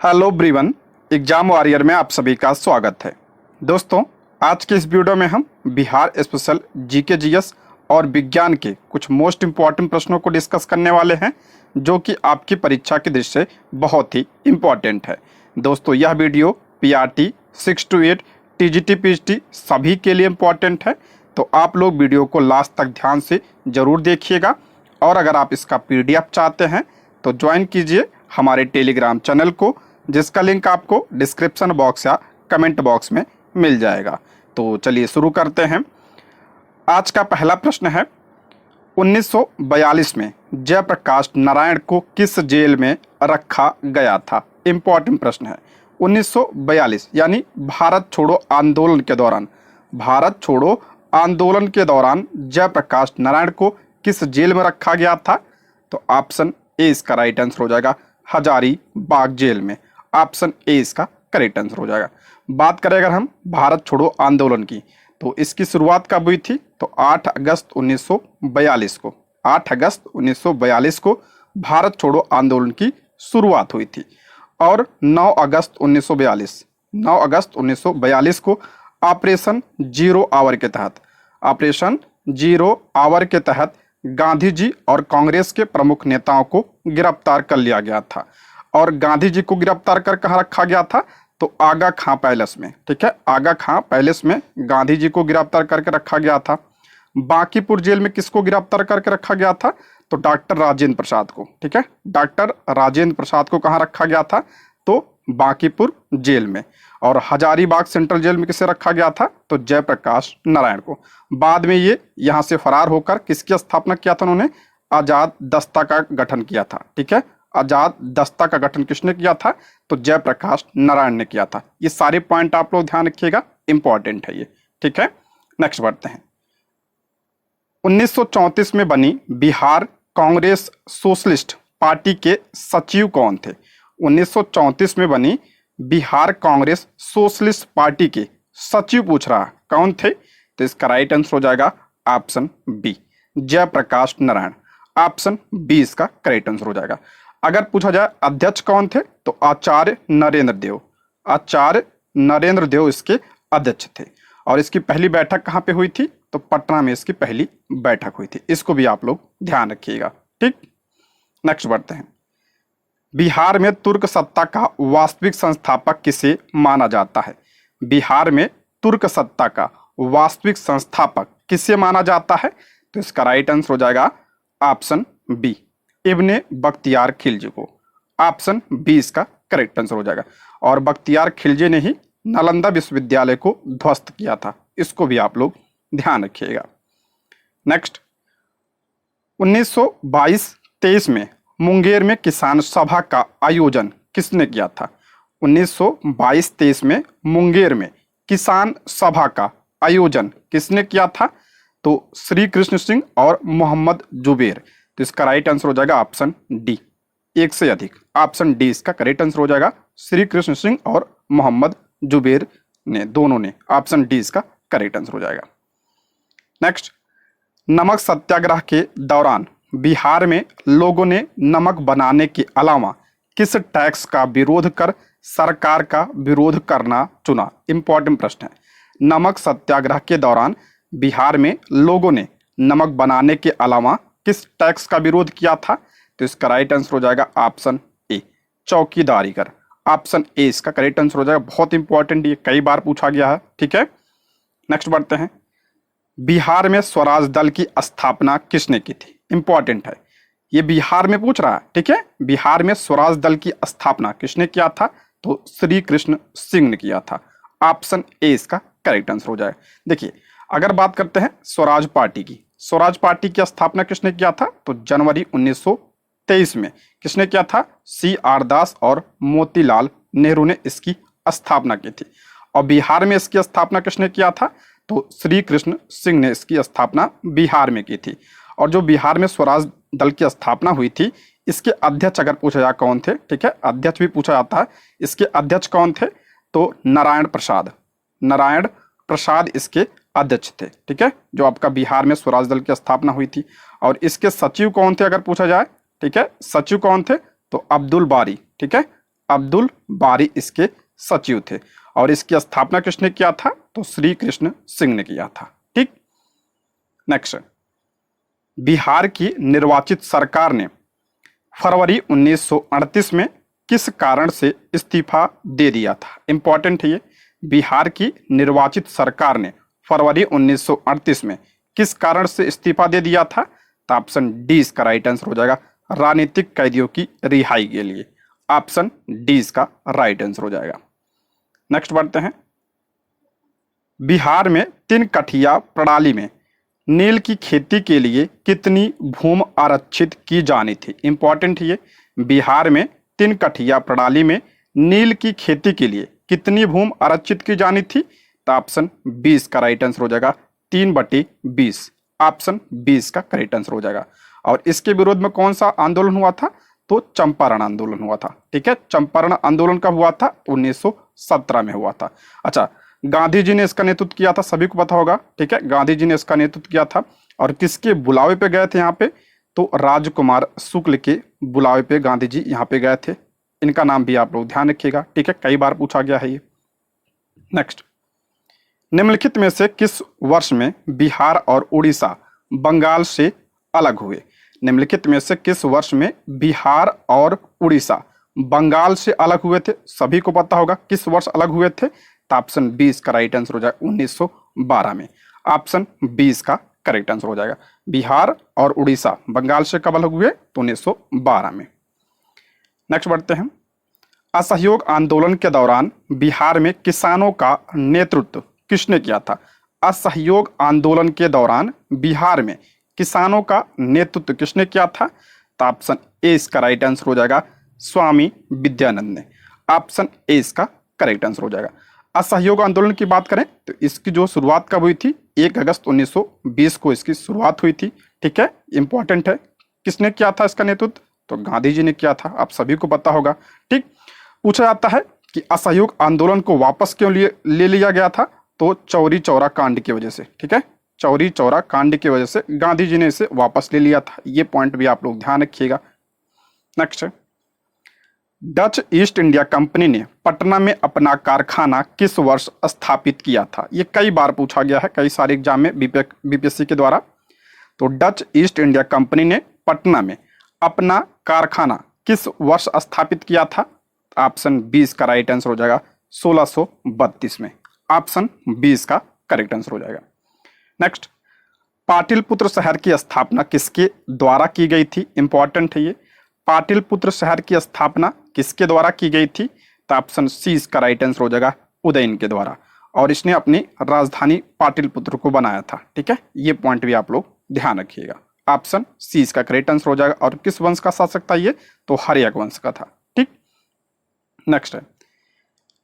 Hello everyone, exam warrior में आप सभी का स्वागत है। दोस्तों, आज के इस वीडियो में हम बिहार स्पेशल जीके जीएस और विज्ञान के कुछ मोस्ट इम्पॉर्टेंट प्रश्नों को डिस्कस करने वाले हैं, जो कि आपकी परीक्षा की दृष्टि से बहुत ही इम्पॉर्टेंट है। दोस्तों, यह video PRT 6 to 8 TGT PhD सभी के लिए इम्पॉर्टेंट है, तो आप लोग वीडियो को लास्ट तक ध्यान से ज़रूर देखिएगा। और अगर आप इसका पीडीएफ चाहते हैं तो ज्वाइन कीजिए हमारे टेलीग्राम चैनल को, जिसका लिंक आपको डिस्क्रिप्शन बॉक्स या कमेंट बॉक्स में मिल जाएगा। तो चलिए शुरू करते हैं। आज का पहला प्रश्न है, 1942 में जयप्रकाश नारायण को किस जेल में रखा गया था? इम्पॉर्टेंट प्रश्न है। 1942 यानी भारत छोड़ो आंदोलन के दौरान, भारत छोड़ो आंदोलन के दौरान जयप्रकाश नारायण को किस जेल में रखा गया था? तो ऑप्शन ए इसका राइट आंसर हो जाएगा, हजारीबाग जेल में। ऑप्शन ए इसका करेक्ट आंसर हो जाएगा। बात करें अगर हम भारत छोड़ो आंदोलन की, तो इसकी शुरुआत कब हुई थी? तो 8 अगस्त 1942 को, 8 अगस्त 1942 को भारत छोड़ो आंदोलन की शुरुआत हुई थी। और 9 अगस्त 1942, 9 अगस्त 1942 को ऑपरेशन जीरो आवर के तहत, ऑपरेशन जीरो आवर के तहत गांधी जी और कांग्रेस के प्रमुख नेताओं को गिरफ्तार कर लिया गया था। और गांधी जी को गिरफ्तार कर कहाँ रखा गया था? तो आगा खां पैलेस में। ठीक है, आगा खां पैलेस में गांधी जी को गिरफ्तार करके रखा गया था। बांकीपुर जेल में किसको गिरफ्तार करके रखा गया था? तो डॉक्टर राजेंद्र प्रसाद को। ठीक है, डॉक्टर राजेंद्र प्रसाद को कहाँ रखा गया था? तो बांकीपुर जेल में। और हजारीबाग सेंट्रल जेल में किसे रखा गया था? तो जयप्रकाश नारायण को। बाद में ये यहाँ से फरार होकर किसकी स्थापना किया था? उन्होंने आजाद दस्ता का गठन किया था। ठीक है, आजाद दस्ता का गठन किसने किया था? तो जयप्रकाश नारायण ने किया था। ये सारे पॉइंट आप लोग ध्यान रखिएगा, इंपॉर्टेंट है ये। ठीक है, नेक्स्ट बढ़ते हैं। 1934 में बनी बिहार कांग्रेस सोशलिस्ट पार्टी के सचिव कौन थे? 1934 में बनी बिहार कांग्रेस सोशलिस्ट पार्टी के सचिव पूछ रहा है, कौन थे? तो इसका राइट आंसर हो जाएगा option B, Jayaprakash Narayan. Option B इसका करेक्ट आंसर हो जाएगा। अगर पूछा जाए अध्यक्ष कौन थे, तो आचार्य नरेंद्र देव, आचार्य नरेंद्र देव इसके अध्यक्ष थे। और इसकी पहली बैठक कहाँ पे हुई थी? तो पटना में इसकी पहली बैठक हुई थी। इसको भी आप लोग ध्यान रखिएगा। ठीक, नेक्स्ट बढ़ते हैं। बिहार में तुर्क सत्ता का वास्तविक संस्थापक किसे माना जाता है? बिहार में तुर्क सत्ता का वास्तविक संस्थापक किसे माना जाता है? तो इसका राइट आंसर हो जाएगा ऑप्शन बी, इब्ने बख्तियार खिलजी को। ऑप्शन बी इसका करेक्ट आंसर हो जाएगा। और बख्तियार खिलजी ने ही नालंदा विश्वविद्यालय को ध्वस्त किया था। इसको भी आप लोग ध्यान रखिएगा। नेक्स्ट, 1922-23 में मुंगेर में किसान सभा का आयोजन किसने किया था? 1922-23 में मुंगेर में किसान सभा का आयोजन किसने किया था? तो श्री कृष्ण सिंह और मोहम्मद जुबेर। तो इसका राइट आंसर हो जाएगा ऑप्शन डी, एक से अधिक। ऑप्शन डी इसका करेक्ट आंसर हो जाएगा। श्री कृष्ण सिंह और मोहम्मद जुबेर ने, दोनों ने। ऑप्शन डी इसका करेक्ट आंसर हो जाएगा। नेक्स्ट, नमक सत्याग्रह के दौरान बिहार में लोगों ने नमक बनाने के अलावा किस टैक्स का विरोध कर सरकार का विरोध करना चुना? इंपॉर्टेंट प्रश्न है। नमक सत्याग्रह के दौरान बिहार में लोगों ने नमक बनाने के अलावा किस टैक्स का विरोध किया था? तो इसका राइट आंसर हो जाएगा ऑप्शन ए, चौकीदारी कर। ऑप्शन ए इसका करेक्ट आंसर हो जाएगा। बहुत इंपॉर्टेंट, ये कई बार पूछा गया है। ठीक है, नेक्स्ट बढ़ते हैं। बिहार में स्वराज दल की स्थापना किसने की थी? इंपॉर्टेंट है, ये बिहार में पूछ रहा है। ठीक है, बिहार में स्वराज दल की स्थापना किसने किया था? तो श्री कृष्ण सिंह ने किया था। ऑप्शन ए इसका करेक्ट आंसर हो जाएगा। देखिए, अगर बात करते हैं स्वराज पार्टी की, स्वराज पार्टी की स्थापना किसने किया था? तो जनवरी 1923 में किसने किया था? CR दास और मोतीलाल नेहरू ने इसकी स्थापना की थी। और बिहार में इसकी स्थापना किसने किया था? तो श्री कृष्ण सिंह ने इसकी स्थापना बिहार में की थी। और जो बिहार में स्वराज दल की स्थापना हुई थी, इसके अध्यक्ष अगर पूछा जाए कौन थे, ठीक है, अध्यक्ष भी पूछा जाता है, इसके अध्यक्ष कौन थे? तो नारायण प्रसाद, नारायण प्रसाद इसके अध्यक्ष थे। ठीक है, जो आपका बिहार में स्वराज दल की स्थापना हुई थी। और इसके सचिव कौन थे अगर पूछा जाए, ठीक है, सचिव कौन थे? तो अब्दुल बारी। ठीक है, अब्दुल बारी इसके सचिव थे। और इसकी स्थापना किसने किया था? तो श्री कृष्ण सिंह ने किया था। ठीक। नेक्स्ट, बिहार की निर्वाचित सरकार ने फरवरी 1938 में किस कारण से इस्तीफा दे दिया था? इंपॉर्टेंट है ये। बिहार की निर्वाचित सरकार ने फरवरी 1938 में किस कारण से इस्तीफा दे दिया था? तो ऑप्शन डी इसका राइट आंसर हो जाएगा, राजनीतिक कैदियों की रिहाई के लिए। ऑप्शन डी इसका राइट आंसर हो जाएगा। नेक्स्ट बढ़ते हैं। बिहार में 3 कठिया प्रणाली में नील की खेती के लिए कितनी भूमि आरक्षित की जानी थी? इंपॉर्टेंट है ये। बिहार में 3 कठिया प्रणाली में नील की खेती के लिए कितनी भूमि आरक्षित की जानी थी? तो ऑप्शन 20 का राइट आंसर हो जाएगा 3/20। ऑप्शन 20 का करेक्ट आंसर हो जाएगा। और इसके विरोध में कौन सा आंदोलन हुआ था? तो चंपारण आंदोलन हुआ था। ठीक है, चंपारण आंदोलन कब हुआ था? 1917 में हुआ था। अच्छा, गांधी जी ने इसका नेतृत्व किया था, सभी को पता होगा। ठीक है, गांधी जी ने इसका नेतृत्व किया था। और किसके बुलावे पे गए थे यहाँ पे? तो राजकुमार शुक्ल के बुलावे पे गांधी जी यहाँ पे गए थे। इनका नाम भी आप लोग ध्यान रखिएगा। ठीक है, कई बार पूछा गया है ये। नेक्स्ट, निम्नलिखित में से किस वर्ष में बिहार और उड़ीसा बंगाल से अलग हुए? निम्नलिखित में से किस वर्ष में बिहार और उड़ीसा बंगाल से अलग हुए थे? सभी को पता होगा किस वर्ष अलग हुए थे। तो ऑप्शन 20 का राइट आंसर हो जाएगा 1912 में। ऑप्शन 20 का करेक्ट आंसर हो जाएगा। बिहार और उड़ीसा बंगाल से कब अलग हुए? तो 1912 में। नेक्स्ट बढ़ते हैं। असहयोग आंदोलन के दौरान बिहार में किसानों का नेतृत्व किसने किया था? असहयोग आंदोलन के दौरान बिहार में किसानों का नेतृत्व किसने किया था? तो ऑप्शन ए इसका राइट आंसर हो जाएगा स्वामी विद्यानंद ने। ऑप्शन ए इसका करेक्ट आंसर हो जाएगा। असहयोग आंदोलन की बात करें तो इसकी जो शुरुआत कब हुई थी? 1 अगस्त 1920 को इसकी शुरुआत हुई थी। ठीक है, इंपॉर्टेंट है। किसने किया था इसका नेतृत्व? तो गांधी जी ने किया था, आप सभी को पता होगा। ठीक, पूछा जाता है कि असहयोग आंदोलन को वापस क्यों ले लिया गया था? तो चौरी चौरा कांड की वजह से। ठीक है, चौरी चौरा कांड की वजह से गांधी जी ने इसे वापस ले लिया था। ये पॉइंट भी आप लोग ध्यान रखिएगा। Next, Dutch east India company ने पटना में अपना कारखाना किस वर्ष स्थापित किया था? ये कई बार पूछा गया है, कई सारे एग्जाम में बीपीएससी के द्वारा। तो डच ईस्ट इंडिया कंपनी ने पटना में अपना कारखाना किस वर्ष स्थापित किया था? ऑप्शन 20 का राइट आंसर हो जाएगा 1632 में। ऑप्शन 20 का करेक्ट आंसर हो जाएगा। नेक्स्ट, पाटिलपुत्र शहर की स्थापना किसके द्वारा की गई थी? इंपॉर्टेंट है ये। पाटिलपुत्र शहर की स्थापना किसके द्वारा की गई थी? तो ऑप्शन सी इसका राइट आंसर हो जाएगा उदयन के द्वारा। और इसने अपनी राजधानी पाटिलपुत्र को बनाया था। ठीक है, ये पॉइंट भी आप लोग ध्यान रखिएगा। ऑप्शन सी इसका करेक्ट आंसर हो जाएगा। और किस वंश का शासक था ये? तो हर्यक वंश का था। ठीक। नेक्स्ट है,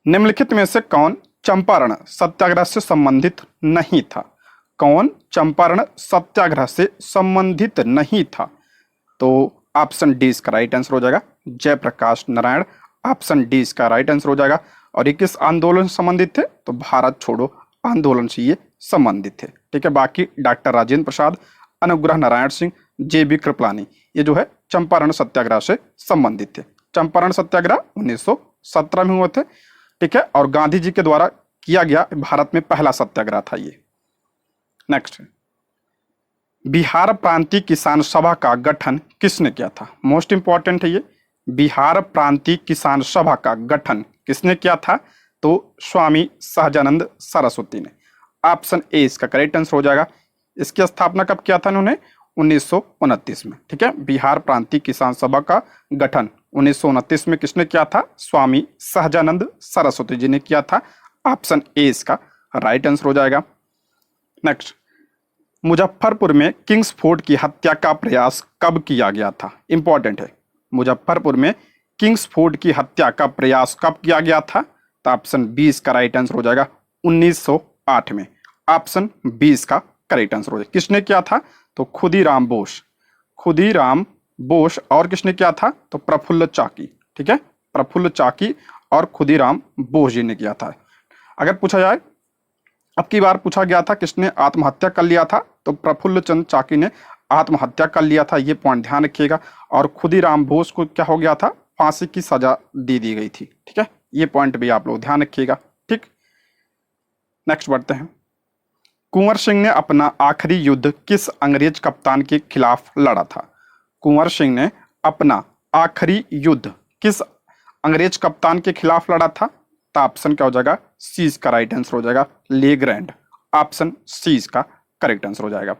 निम्नलिखित में से कौन चंपारण सत्याग्रह से संबंधित नहीं था? कौन चंपारण सत्याग्रह से संबंधित नहीं था? तो ऑप्शन डी इसका राइट आंसर हो जाएगा जयप्रकाश नारायण। ऑप्शन डी इसका राइट आंसर हो जाएगा। और ये किस आंदोलन से संबंधित थे? तो भारत छोड़ो आंदोलन से ये संबंधित थे। ठीक है, बाकी डॉक्टर राजेंद्र प्रसाद, अनुग्रह नारायण सिंह, जे.बी. कृपलानी, ये जो है चंपारण सत्याग्रह से संबंधित थे। चंपारण सत्याग्रह 1917 में हुए थे। ठीक है, और गांधी जी के द्वारा किया गया भारत में पहला सत्याग्रह था ये। नेक्स्ट, बिहार प्रांतीय किसान सभा का गठन किसने किया था? मोस्ट इंपॉर्टेंट है ये। बिहार प्रांतीय किसान सभा का गठन किसने किया था? तो स्वामी सहजानंद सरस्वती ने। ऑप्शन ए इसका करेक्ट आंसर हो जाएगा। इसकी स्थापना कब किया था इन्होंने? 1929 में। ठीक है, बिहार प्रांतीय किसान सभा का गठन 1929 में किसने किया था? स्वामी सहजानंद सरस्वती जी ने किया था। ऑप्शन ए इसका राइट आंसर हो जाएगा। नेक्स्ट, मुजफ्फरपुर में किंग्स फोर्ट की हत्या का प्रयास कब किया गया था? इंपॉर्टेंट है। मुजफ्फरपुर में किंग्स फोर्ट की हत्या का प्रयास कब किया गया था? तो ऑप्शन 20 का राइट आंसर हो जाएगा 1908 में। ऑप्शन 20 का करेक्ट आंसर हो जाएगा। किसने किया था? तो खुदीराम बोस। खुदीराम बोस और किसने किया था? तो प्रफुल्ल चाकी। ठीक है, प्रफुल्ल चाकी और खुदीराम बोस जी ने किया था। अगर पूछा जाए, अब की बार पूछा गया था किसने आत्महत्या कर लिया था? तो प्रफुल्ल चंद्र चाकी ने आत्महत्या कर लिया था। ये पॉइंट ध्यान रखिएगा। और खुदीराम बोस को क्या हो गया था? फांसी की सजा दे दी गई थी। ठीक है, ये पॉइंट भी आप लोग ध्यान रखिएगा। ठीक, नेक्स्ट बढ़ते हैं। कुंवर सिंह ने अपना आखिरी युद्ध किस अंग्रेज कप्तान के खिलाफ लड़ा था? कुंवर सिंह ने अपना आखिरी युद्ध किस अंग्रेज कप्तान के खिलाफ लड़ा था? तो ऑप्शन क्या हो जाएगा? सी इसका राइट आंसर हो जाएगा, लेग्रैंड। ऑप्शन सी इसका करेक्ट आंसर हो जाएगा।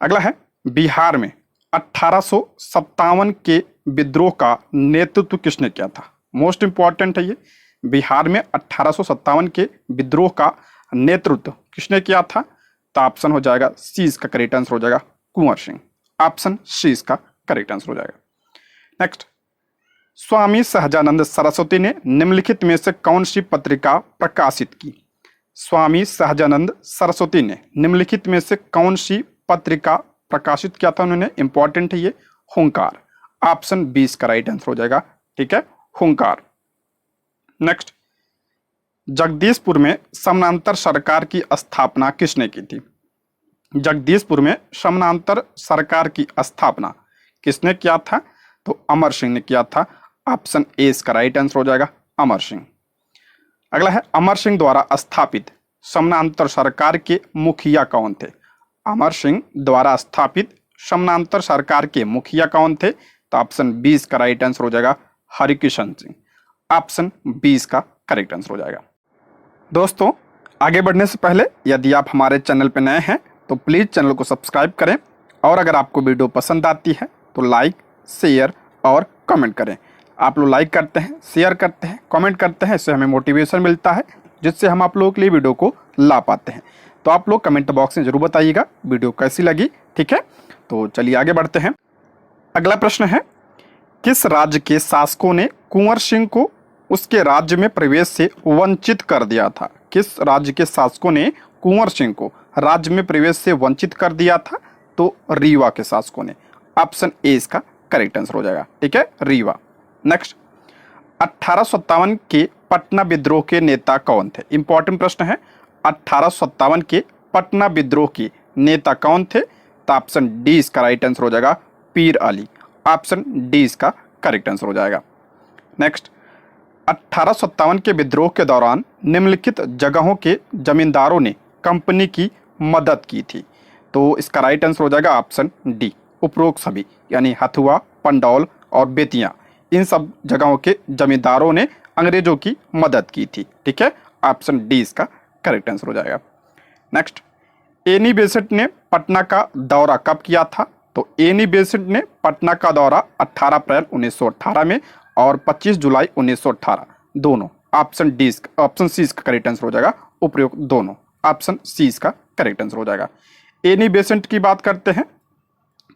अगला है, बिहार में 1857 के विद्रोह का नेतृत्व किसने किया था? मोस्ट इंपॉर्टेंट है ये। बिहार में 1857 के विद्रोह का नेतृत्व किसने किया था? तो ऑप्शन हो जाएगा सी इसका करेक्ट आंसर हो जाएगा, कुंवर सिंह। ऑप्शन सी इसका करेक्ट आंसर हो जाएगा। नेक्स्ट, स्वामी सहजानंद सरस्वती ने निम्नलिखित में से कौन सी पत्रिका प्रकाशित की? स्वामी सहजानंद सरस्वती ने निम्नलिखित में से कौन सी पत्रिका प्रकाशित किया था? उन्होंने, इंपॉर्टेंट है ये, हुंकार। ऑप्शन 20 का राइट आंसर हो जाएगा। ठीक है, हुंकार। नेक्स्ट, जगदीशपुर में समानांतर सरकार की स्थापना किसने की थी? जगदीशपुर में समानांतर सरकार की स्थापना किसने किया था? तो अमर सिंह ने किया था। ऑप्शन ए इसका राइट आंसर हो जाएगा, अमर सिंह। अगला है, अमर सिंह द्वारा स्थापित समानांतर सरकार के मुखिया कौन थे? अमर सिंह द्वारा स्थापित समानांतर सरकार के मुखिया कौन थे? तो ऑप्शन 20 का राइट आंसर हो जाएगा, हरिकिशन सिंह। ऑप्शन 20 का करेक्ट आंसर हो जाएगा। दोस्तों, आगे बढ़ने से पहले यदि आप हमारे चैनल पर नए हैं तो प्लीज़ चैनल को सब्सक्राइब करें, और अगर आपको वीडियो पसंद आती है तो लाइक, शेयर और कमेंट करें। आप लोग लाइक करते हैं, शेयर करते हैं, कमेंट करते हैं, इससे हमें मोटिवेशन मिलता है, जिससे हम आप लोगों के लिए वीडियो को ला पाते हैं। तो आप लोग कमेंट बॉक्स में ज़रूर बताइएगा वीडियो कैसी लगी। ठीक है, तो चलिए आगे बढ़ते हैं। अगला प्रश्न है, किस राज्य के शासकों ने कुंवर सिंह को उसके राज्य में प्रवेश से वंचित कर दिया था? किस राज्य के शासकों ने कुंवर सिंह को राज्य में प्रवेश से वंचित कर दिया था? तो रीवा के शासकों ने। ऑप्शन ए इसका करेक्ट आंसर हो जाएगा। ठीक है, रीवा। नेक्स्ट, 1857 के पटना विद्रोह के नेता कौन थे? इंपॉर्टेंट प्रश्न है। 1857 के पटना विद्रोह के नेता कौन थे? तो ऑप्शन डी इसका राइट आंसर हो जाएगा, पीर अली। ऑप्शन डी इसका करेक्ट आंसर हो जाएगा। नेक्स्ट, 1857 के विद्रोह के दौरान निम्नलिखित जगहों के जमींदारों ने कंपनी की मदद की थी। तो इसका राइट आंसर हो जाएगा ऑप्शन डी, उपरोक्त सभी, यानी हथुआ, पंडौल और बेतिया, इन सब जगहों के जमींदारों ने अंग्रेजों की मदद की थी। ठीक है, ऑप्शन डी इसका करेक्ट आंसर हो जाएगा। नेक्स्ट, एनी बेसेंट ने पटना का दौरा कब किया था? तो एनी बेसेंट ने पटना का दौरा 18 अप्रैल 1918 में और 25 जुलाई 1918 दोनों। ऑप्शन डी, ऑप्शन सी इसका करेक्ट आंसर हो जाएगा, उपयुक्त दोनों। ऑप्शन सी इसका करेक्ट आंसर हो जाएगा। एनी बेसेंट की बात करते हैं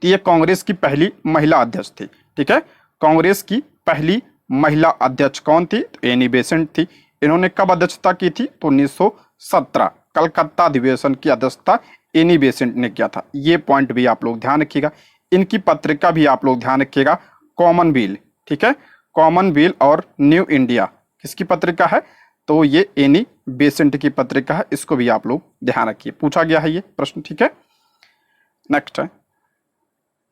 तो ये कांग्रेस की पहली महिला अध्यक्ष थी। ठीक है, कांग्रेस की पहली महिला अध्यक्ष कौन थी? तो एनी बेसेंट थी। इन्होंने कब अध्यक्षता की थी? तो 1917 कलकत्ता अधिवेशन की अध्यक्षता एनी बेसेंट ने किया था। ये पॉइंट भी आप लोग ध्यान रखिएगा। इनकी पत्रिका भी आप लोग ध्यान रखिएगा, कॉमनवेल्थ। ठीक है, कॉमनवेल्थ और न्यू इंडिया किसकी पत्रिका है? तो ये एनी बेसेंट की पत्रिका है। इसको भी आप लोग ध्यान रखिए, पूछा गया है ये प्रश्न। ठीक है, नेक्स्ट है,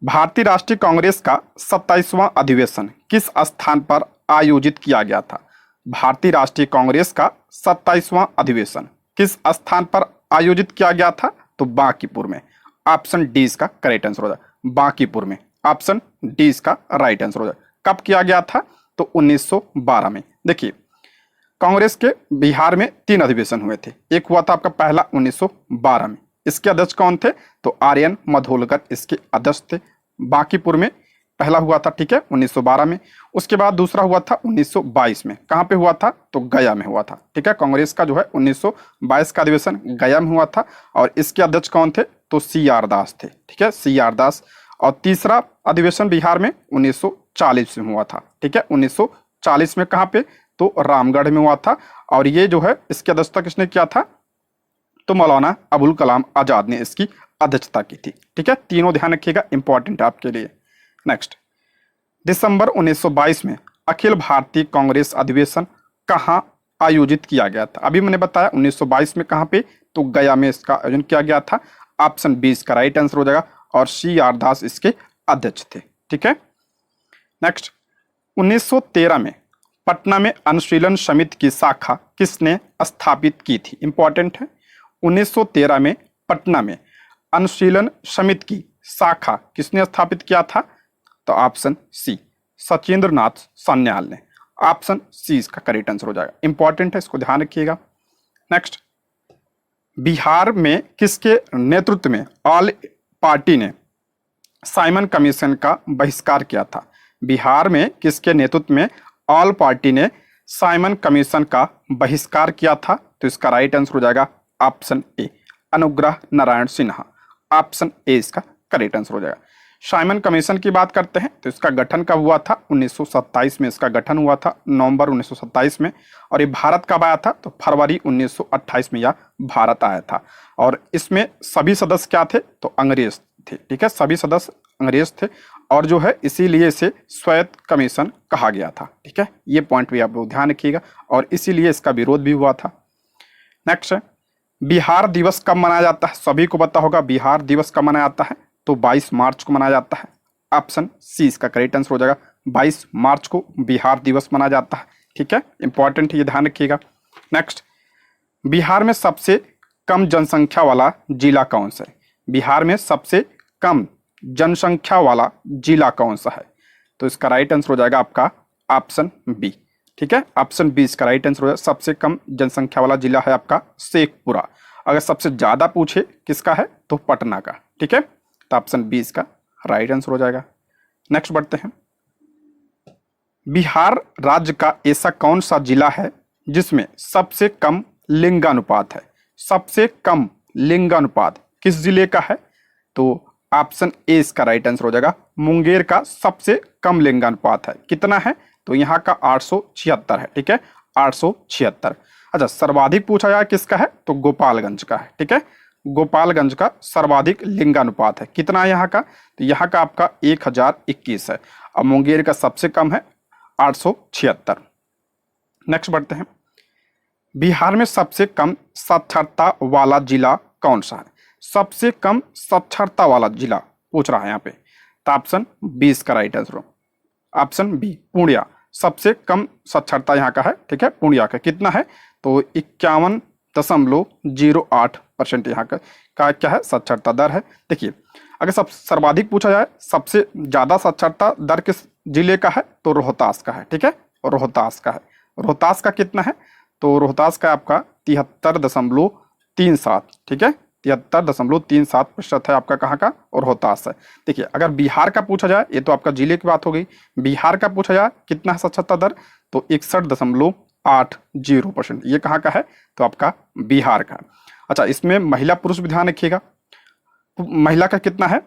भारतीय राष्ट्रीय कांग्रेस का 27वां अधिवेशन किस स्थान पर आयोजित किया गया था? भारतीय राष्ट्रीय कांग्रेस का 27वां अधिवेशन किस स्थान पर आयोजित किया गया था? तो बांकीपुर में। ऑप्शन डी इसका करेक्ट आंसर हो जाएगा, बांकीपुर में। ऑप्शन डी इसका राइट आंसर हो जाएगा। कब किया गया था? तो 1912 में। देखिए, कांग्रेस के बिहार में 3 अधिवेशन हुए थे। एक हुआ था आपका पहला 1912 में, इसके अध्यक्ष कौन थे? तो आर्यन मधोलकर इसके अध्यक्ष थे। बांकीपुर में पहला हुआ था, ठीक है, 1912 में। उसके बाद दूसरा हुआ था 1922 में। कहाँ पे हुआ था? तो गया में हुआ था। ठीक है, कांग्रेस का जो है 1922 का अधिवेशन गया में हुआ था, और इसके अध्यक्ष कौन थे? तो CR दास थे। ठीक है, CR दास। और तीसरा अधिवेशन बिहार में 1940 में हुआ था। ठीक है, 1940 में कहाँ पे? तो रामगढ़ में हुआ था। और ये जो है इसकी अध्यक्षता किसने किया था? तो मौलाना अबुल कलाम आजाद ने इसकी अध्यक्षता की थी। ठीक है, तीनों ध्यान रखिएगा, इंपॉर्टेंट है आपके लिए। नेक्स्ट, दिसंबर 1922 में अखिल भारतीय कांग्रेस अधिवेशन कहाँ आयोजित किया गया था? अभी मैंने बताया 1922 में कहाँ पे? तो गया में इसका आयोजन किया गया था। ऑप्शन 20 का राइट आंसर हो जाएगा, और CR दास इसके अध्यक्ष थे। ठीक है, नेक्स्ट, 1913 में पटना में अनुशीलन समिति की शाखा किसने स्थापित की थी? इंपॉर्टेंट है। 1913 में पटना में अनुशीलन समिति की शाखा किसने स्थापित किया था? तो ऑप्शन सी, सचिंद्र नाथ सान्याल ने। ऑप्शन सी इसका करेक्ट आंसर हो जाएगा। इंपॉर्टेंट है, इसको ध्यान रखिएगा। नेक्स्ट, बिहार में किसके नेतृत्व में ऑल पार्टी ने साइमन कमीशन का बहिष्कार किया था? बिहार में किसके नेतृत्व में ऑल पार्टी ने साइमन कमीशन का बहिष्कार किया था? तो इसका राइट आंसर हो जाएगा option A, Anugrah Narayan Sinha. Option A इसका करेक्ट आंसर हो जाएगा। साइमन कमीशन की बात करते हैं तो इसका गठन कब हुआ था? 1927 में इसका गठन हुआ था, नवंबर 1927 में। और ये भारत कब आया था? तो फरवरी 1928 में यह भारत आया था। और इसमें सभी सदस्य क्या थे? तो अंग्रेज थे। ठीक है, सभी सदस्य अंग्रेज थे और जो है इसीलिए इसे स्वायत्त कमीशन कहा गया था। ठीक है, ये पॉइंट भी आप लोग ध्यान रखिएगा और इसीलिए इसका विरोध भी हुआ था। नेक्स्ट है, बिहार दिवस कब मनाया जाता है? सभी को पता होगा बिहार दिवस कब मनाया जाता है? तो 22 मार्च को मनाया जाता है। ऑप्शन सी इसका करेक्ट आंसर हो जाएगा। 22 मार्च को बिहार दिवस मनाया जाता है। ठीक है, इंपॉर्टेंट है, ये ध्यान रखिएगा। नेक्स्ट, बिहार में सबसे कम जनसंख्या वाला जिला कौन सा है? बिहार में सबसे कम जनसंख्या वाला जिला कौन सा है? तो इसका राइट आंसर हो जाएगा आपका ऑप्शन बी। ठीक है, ऑप्शन बी इसका राइट आंसर हो जाएगा। सबसे कम जनसंख्या वाला जिला है आपका शेखपुरा। अगर सबसे ज्यादा पूछे किसका है तो पटना का। ठीक है, तो ऑप्शन बी इसका राइट आंसर हो जाएगा। नेक्स्ट बढ़ते हैं, बिहार राज्य का ऐसा कौन सा जिला है जिसमें सबसे कम लिंगानुपात है? सबसे कम लिंगानुपात किस जिले का है? तो ऑप्शन ए इसका राइट आंसर हो जाएगा। मुंगेर का सबसे कम लिंगानुपात है। कितना है? तो यहाँ का 876 है। ठीक है, 876। अच्छा, सर्वाधिक पूछा जाए किसका है? तो गोपालगंज का है। ठीक है, गोपालगंज का सर्वाधिक लिंगानुपात है। कितना है यहाँ का? तो यहाँ का आपका 1021 है और मुंगेर का सबसे कम है 876। नेक्स्ट बढ़ते हैं, बिहार में सबसे कम साक्षरता वाला जिला कौन सा है? सबसे कम साक्षरता वाला जिला पूछ रहा है यहाँ पे। तो ऑप्शन बी इसका राइट आंसर हो। Option B, Purnia. सबसे कम साक्षरता यहाँ का है। ठीक है, पूर्णिया का कितना है? तो 51.08% यहाँ का क्या है? साक्षरता दर है। देखिए, अगर सब सर्वाधिक पूछा जाए सबसे ज्यादा साक्षरता दर किस जिले का है? तो रोहतास का है। ठीक है, रोहतास का है। रोहतास का कितना है? तो रोहतास का आपका 73.37। ठीक है, 73.37% है आपका। कहाँ का? और रोहतास है। देखिए, अगर बिहार का पूछा जाए, ये तो आपका जिले की बात हो गई, बिहार का पूछा जाए कितना है साक्षरता दर? तो 61.80%। ये कहाँ का है? तो आपका बिहार का। अच्छा, इसमें महिला पुरुष भी ध्यान रखिएगा। महिला का कितना है?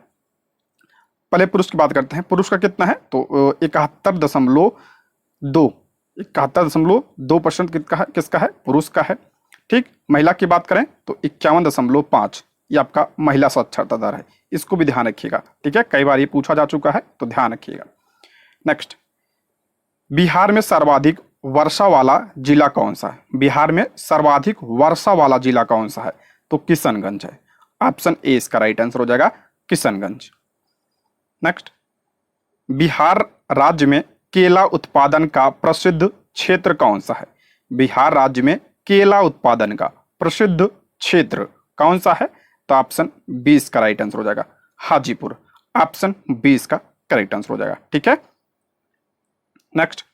पहले पुरुष की बात करते हैं। पुरुष का कितना है? तो 71.2% किसका है? पुरुष का है। ठीक, महिला की बात करें तो 51.5। ये आपका महिला साक्षरता दर है। इसको भी ध्यान रखिएगा। ठीक है, कई बार ये पूछा जा चुका है तो ध्यान रखिएगा। नेक्स्ट, बिहार में सर्वाधिक वर्षा वाला जिला कौन सा है? बिहार में सर्वाधिक वर्षा वाला जिला कौन सा है? तो किशनगंज है। ऑप्शन ए इसका राइट आंसर हो जाएगा, किशनगंज। नेक्स्ट, बिहार राज्य में केला उत्पादन का प्रसिद्ध क्षेत्र कौन सा है? बिहार राज्य में केला उत्पादन का प्रसिद्ध क्षेत्र कौन सा है? तो ऑप्शन बी इसका राइट आंसर हो जाएगा, हाजीपुर। ऑप्शन बी इसका करेक्ट आंसर हो जाएगा। ठीक है, नेक्स्ट,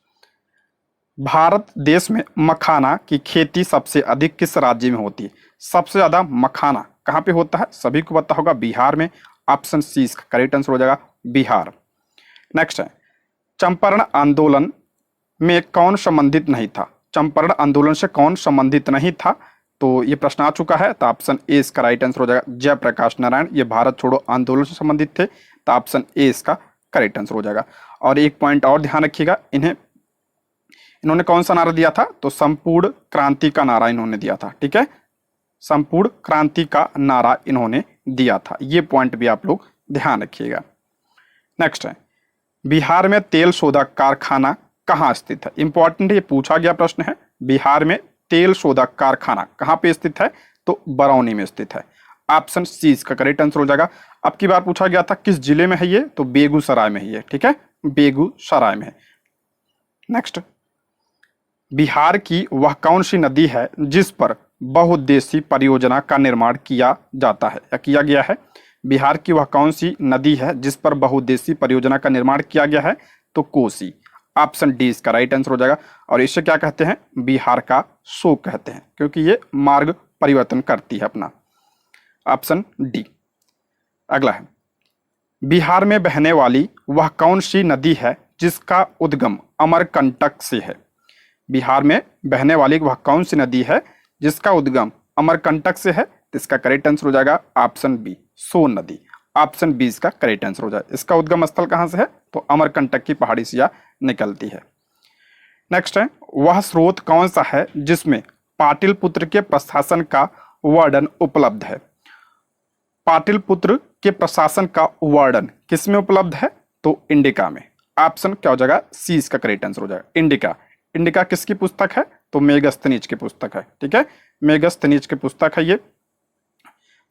भारत देश में मखाना की खेती सबसे अधिक किस राज्य में होती है? सबसे ज्यादा मखाना कहाँ पे होता है? सभी को पता होगा, बिहार में। ऑप्शन सी इसका करेक्ट आंसर हो जाएगा, बिहार। नेक्स्ट है, चंपारण आंदोलन में कौन संबंधित नहीं था? चंपारण आंदोलन से कौन संबंधित नहीं था? तो ये प्रश्न आ चुका है। तो ऑप्शन ए इसका राइट आंसर हो जाएगा, जयप्रकाश नारायण। ये भारत छोड़ो आंदोलन से संबंधित थे। तो ऑप्शन ए इसका करेक्ट आंसर हो जाएगा। और एक पॉइंट और ध्यान रखिएगा, इन्होंने कौन सा नारा दिया था? तो संपूर्ण क्रांति का नारा इन्होंने दिया था। ठीक है, संपूर्ण क्रांति का नारा इन्होंने दिया था। ये पॉइंट भी आप लोग ध्यान रखिएगा। नेक्स्ट है, बिहार में तेल शोधक कारखाना कहाँ स्थित है? इंपॉर्टेंट, ये पूछा गया प्रश्न है। बिहार में तेल शोधक कारखाना कहाँ पे स्थित है? तो बरौनी में स्थित है। ऑप्शन सी इसका करेक्ट आंसर हो जाएगा। अब की बार पूछा गया था किस जिले में है ये? तो बेगूसराय में ही है। ठीक है, बेगूसराय में है। नेक्स्ट, बिहार की वह कौन सी नदी है जिस पर बहुउद्देशीय परियोजना का निर्माण किया जाता है या किया गया है? बिहार की वह कौन सी नदी है जिस पर बहुउद्देशीय परियोजना का निर्माण किया गया है? तो कोसी। ऑप्शन डी इसका राइट आंसर हो जाएगा। और इसे क्या कहते हैं? बिहार का शोक कहते हैं, क्योंकि ये मार्ग परिवर्तन करती है अपना। Option D. अगला है, बिहार में बहने वाली वह कौन सी नदी है जिसका उद्गम अमरकंटक से है? बिहार में बहने वाली वह कौन सी नदी है जिसका उद्गम अमरकंटक से है? तो इसका करेक्ट आंसर हो जाएगा ऑप्शन बी, सोन नदी। ऑप्शन बी इसका करेक्ट आंसर हो जाएगा। इसका उद्गम स्थल कहां से है? तो अमरकंटक की पहाड़ी से यह निकलती है। नेक्स्ट है, वह स्रोत कौन सा है जिसमें पाटिलपुत्र के प्रशासन का वर्णन उपलब्ध है? पाटिलपुत्र के प्रशासन का वर्णन किसमें उपलब्ध है? तो इंडिका में। ऑप्शन क्या हो जाएगा? सी इसका करेक्ट आंसर हो जाएगा, इंडिका। इंडिका किसकी पुस्तक है? तो मेगस्थनीज की पुस्तक है। ठीक है, मेगस्थनीज की पुस्तक है ये।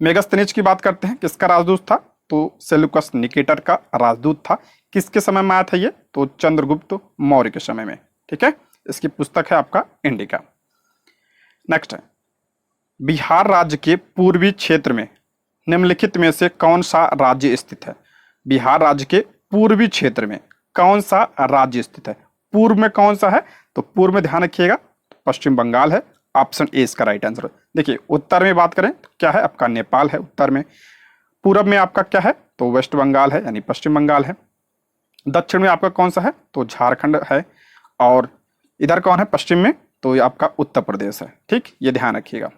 मेगस्थनीज की बात करते हैं, किसका राजदूत था? तो सेल्यूकस निकेटर का राजदूत था। किसके समय में आया था ये? तो चंद्रगुप्त मौर्य के समय में। ठीक है, इसकी पुस्तक है आपका इंडिका। नेक्स्ट है, बिहार राज्य के पूर्वी क्षेत्र में निम्नलिखित में से कौन सा राज्य स्थित है? बिहार राज्य के पूर्वी क्षेत्र में कौन सा राज्य स्थित है? पूर्व में कौन सा है? तो पूर्व में ध्यान रखिएगा, पश्चिम बंगाल है। ऑप्शन ए इसका राइट आंसर। देखिए, उत्तर में बात करें तो क्या है? आपका नेपाल है उत्तर में। पूरब में आपका क्या है? तो वेस्ट बंगाल है, यानी पश्चिम बंगाल है। दक्षिण में आपका कौन सा है? तो झारखंड है। और इधर कौन है पश्चिम में? तो ये आपका उत्तर प्रदेश है। ठीक, ये ध्यान रखिएगा।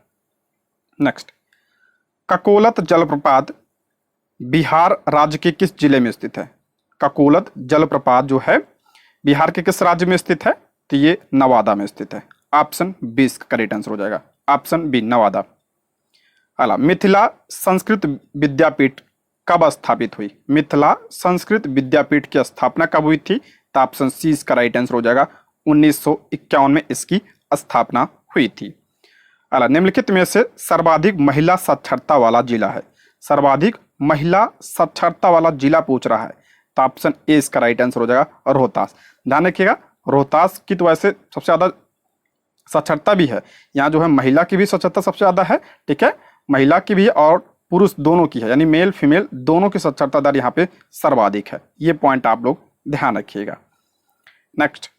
नेक्स्ट, ककोलत जलप्रपात बिहार राज्य के किस जिले में स्थित है? ककोलत जलप्रपात जो है बिहार के किस राज्य में स्थित है? तो ये नवादा में स्थित है। ऑप्शन बी इसका करेक्ट आंसर हो जाएगा, ऑप्शन बी नवादा। अला, मिथिला संस्कृत विद्यापीठ कब स्थापित हुई? मिथिला संस्कृत विद्यापीठ की स्थापना कब हुई थी? तो ऑप्शन सी इसका राइट आंसर हो जाएगा, 1951 में इसकी स्थापना हुई थी। अला, निम्नलिखित में से सर्वाधिक महिला साक्षरता वाला जिला है? सर्वाधिक महिला साक्षरता वाला जिला पूछ रहा है, तो ऑप्शन ए इसका राइट आंसर हो जाएगा, रोहतास। ध्यान रखिएगा, रोहतास की तो वैसे सबसे ज्यादा साक्षरता भी है। यहाँ जो है महिला की भी साक्षरता सबसे ज्यादा है। ठीक है, महिला की भी और पुरुष दोनों की है, यानी मेल फीमेल दोनों की साक्षरता दर यहाँ पे सर्वाधिक है। ये पॉइंट आप लोग ध्यान रखिएगा। नेक्स्ट,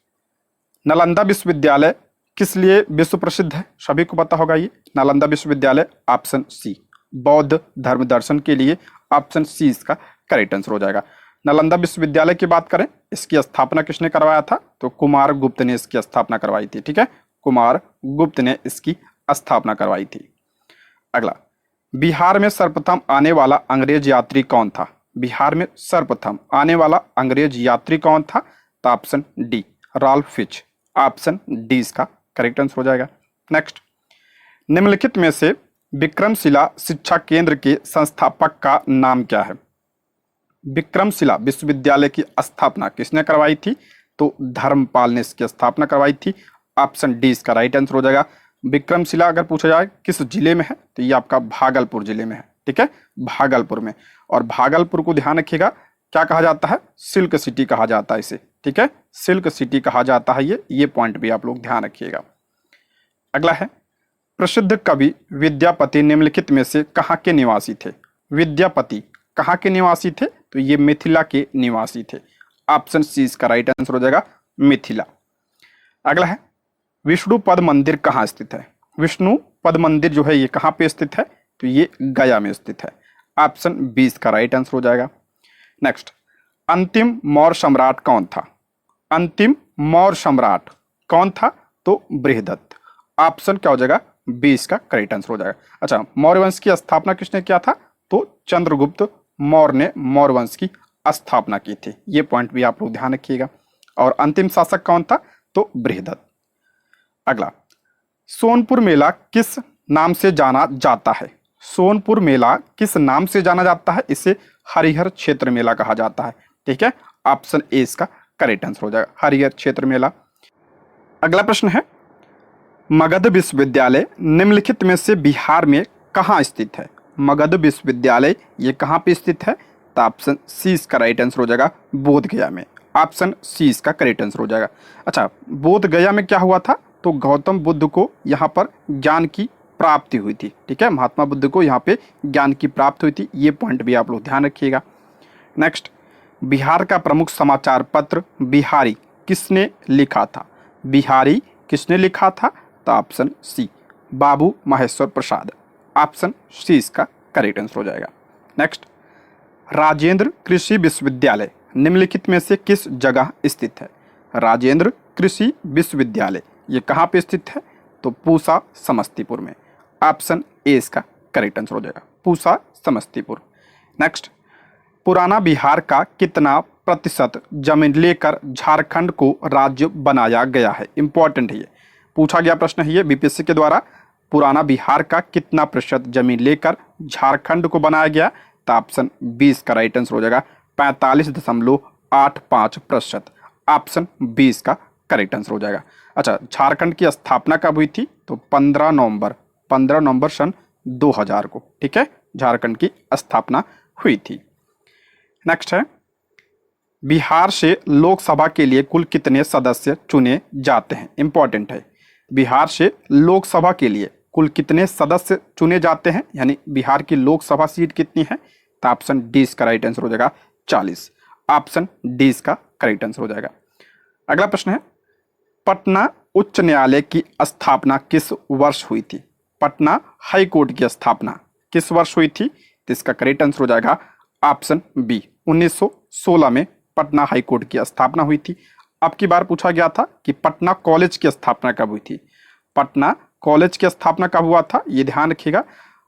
नालंदा विश्वविद्यालय किस लिए विश्व प्रसिद्ध है? सभी को पता होगा ये नालंदा विश्वविद्यालय। ऑप्शन सी, बौद्ध धर्म दर्शन के लिए। ऑप्शन सी इसका करेक्ट आंसर हो जाएगा। नालंदा विश्वविद्यालय की बात करें, इसकी स्थापना किसने करवाया था? तो कुमार गुप्त ने इसकी स्थापना करवाई थी। ठीक है, कुमार गुप्त ने इसकी स्थापना करवाई थी। अगला, बिहार में सर्वप्रथम आने वाला अंग्रेज यात्री कौन था? बिहार में सर्वप्रथम आने वाला अंग्रेज यात्री कौन था? तो option D, Ralph Fitch. Option D इसका करेक्ट आंसर हो जाएगा। नेक्स्ट, निम्नलिखित में से विक्रमशिला शिक्षा केंद्र के संस्थापक का नाम क्या है? विक्रमशिला विश्वविद्यालय की स्थापना किसने करवाई थी? तो धर्मपाल ने इसकी स्थापना करवाई थी। ऑप्शन डी इसका राइट आंसर हो जाएगा। विक्रमशिला अगर पूछा जाए किस जिले में है, तो ये आपका भागलपुर जिले में है। ठीक है, भागलपुर में। और भागलपुर को ध्यान रखिएगा, क्या कहा जाता है? सिल्क सिटी कहा जाता है इसे। ठीक है, सिल्क सिटी कहा जाता है ये पॉइंट भी आप लोग ध्यान रखिएगा। अगला है, प्रसिद्ध कवि विद्यापति निम्नलिखित में से कहाँ के निवासी थे? विद्यापति कहाँ के निवासी थे? तो ये मिथिला के निवासी थे। ऑप्शन सी इसका राइट आंसर हो जाएगा, मिथिला। अगला है, विष्णु पद मंदिर कहाँ स्थित है? विष्णु पद मंदिर जो है ये कहाँ पे स्थित है? तो ये गया में स्थित है। ऑप्शन बी इसका राइट आंसर हो जाएगा। नेक्स्ट, अंतिम मौर्य सम्राट कौन था? अंतिम मौर्य सम्राट कौन था? तो बृहदत्त। ऑप्शन क्या हो जाएगा? बी इसका करेक्ट आंसर हो जाएगा। अच्छा, मौर्य वंश की स्थापना किसने किया था? तो चंद्रगुप्त मौर्य ने मौर्य वंश की स्थापना की थी। ये पॉइंट भी आप लोग ध्यान रखिएगा। और अंतिम शासक कौन था? तो बृहदत्त। अगला, सोनपुर मेला किस नाम से जाना जाता है? सोनपुर मेला किस नाम से जाना जाता है? इसे हरिहर क्षेत्र मेला कहा जाता है। ठीक है, ऑप्शन ए इसका करेक्ट आंसर हो जाएगा, हरिहर क्षेत्र मेला। अगला प्रश्न है, मगध विश्वविद्यालय निम्नलिखित में से बिहार में कहाँ स्थित है? मगध विश्वविद्यालय ये कहाँ पे स्थित है? तो ऑप्शन सी इसका राइट आंसर हो जाएगा, बोधगया में। ऑप्शन सी इसका करेक्ट आंसर हो जाएगा। अच्छा, बोध गया में क्या हुआ था, तो गौतम बुद्ध को यहाँ पर ज्ञान की प्राप्ति हुई थी। ठीक है, महात्मा बुद्ध को यहाँ पे ज्ञान की प्राप्ति हुई थी, ये पॉइंट भी आप लोग ध्यान रखिएगा। नेक्स्ट, बिहार का प्रमुख समाचार पत्र बिहारी किसने लिखा था? बिहारी किसने लिखा था? तो ऑप्शन सी बाबू महेश्वर प्रसाद। ऑप्शन सी इसका करेक्ट आंसर हो जाएगा। नेक्स्ट, राजेंद्र कृषि विश्वविद्यालय निम्नलिखित में से किस जगह स्थित है? राजेंद्र कृषि विश्वविद्यालय ये कहाँ पे स्थित है? तो पूसा समस्तीपुर में। ऑप्शन ए इसका करेक्ट आंसर हो जाएगा, पूसा समस्तीपुर। नेक्स्ट, पुराना बिहार का कितना प्रतिशत जमीन लेकर झारखंड को राज्य बनाया गया है? इंपॉर्टेंट है ये, पूछा गया प्रश्न है ये बीपीएससी के द्वारा। पुराना बिहार का कितना प्रतिशत जमीन लेकर झारखंड को बनाया गया? तो ऑप्शन 20 का राइट आंसर हो जाएगा 45.85%। ऑप्शन 20 का करेक्ट आंसर हो जाएगा। अच्छा, झारखंड की स्थापना कब हुई थी? तो 15 नवंबर सन 2000 को। ठीक है, झारखंड की स्थापना हुई थी। नेक्स्ट है, बिहार से लोकसभा के लिए कुल कितने सदस्य चुने जाते हैं? इंपॉर्टेंट है, बिहार से लोकसभा के लिए कुल कितने सदस्य चुने जाते हैं, यानी बिहार की लोकसभा सीट कितनी है? तो ऑप्शन डी इसका राइट आंसर हो जाएगा 40। ऑप्शन डी इसका करेक्ट आंसर हो जाएगा। अगला प्रश्न है, पटना उच्च न्यायालय की स्थापना किस वर्ष हुई थी? पटना हाई कोर्ट की स्थापना किस वर्ष हुई थी? तो इसका करेक्ट आंसर हो जाएगा ऑप्शन बी 1916 में पटना हाई कोर्ट की स्थापना हुई थी। अब की बार पूछा गया था कि पटना कॉलेज की स्थापना कब हुई थी? पटना कॉलेज की स्थापना कब हुआ था, ये ध्यान रखिएगा,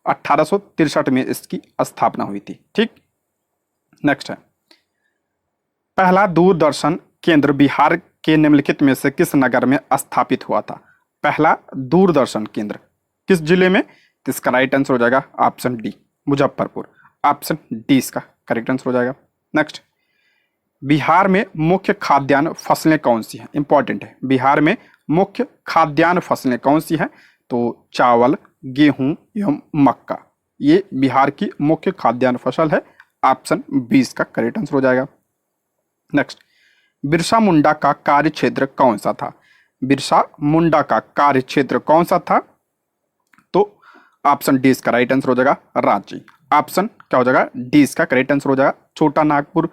1863 में इसकी स्थापना हुई थी। ठीक, नेक्स्ट है, पहला दूरदर्शन केंद्र बिहार के निम्नलिखित में से किस नगर में स्थापित हुआ था? पहला दूरदर्शन केंद्र किस जिले में? तो इसका राइट आंसर हो जाएगा option D Muzaffarpur. Option D इसका करेक्ट आंसर हो जाएगा। नेक्स्ट, बिहार में मुख्य खाद्यान्न फसलें कौन सी हैं? इंपॉर्टेंट है, बिहार में मुख्य खाद्यान्न फसलें कौन सी हैं? तो चावल, गेहूं एवं मक्का, ये बिहार की मुख्य खाद्यान्न फसल है। ऑप्शन 20 का करेक्ट आंसर हो जाएगा। नेक्स्ट, बिरसा मुंडा का कार्य क्षेत्र कौन सा था? बिरसा मुंडा का कार्य क्षेत्र कौन सा था? तो ऑप्शन डी इसका राइट आंसर हो जाएगा रांची। ऑप्शन क्या हो जाएगा? डी इसका करेक्ट आंसर हो जाएगा, छोटा नागपुर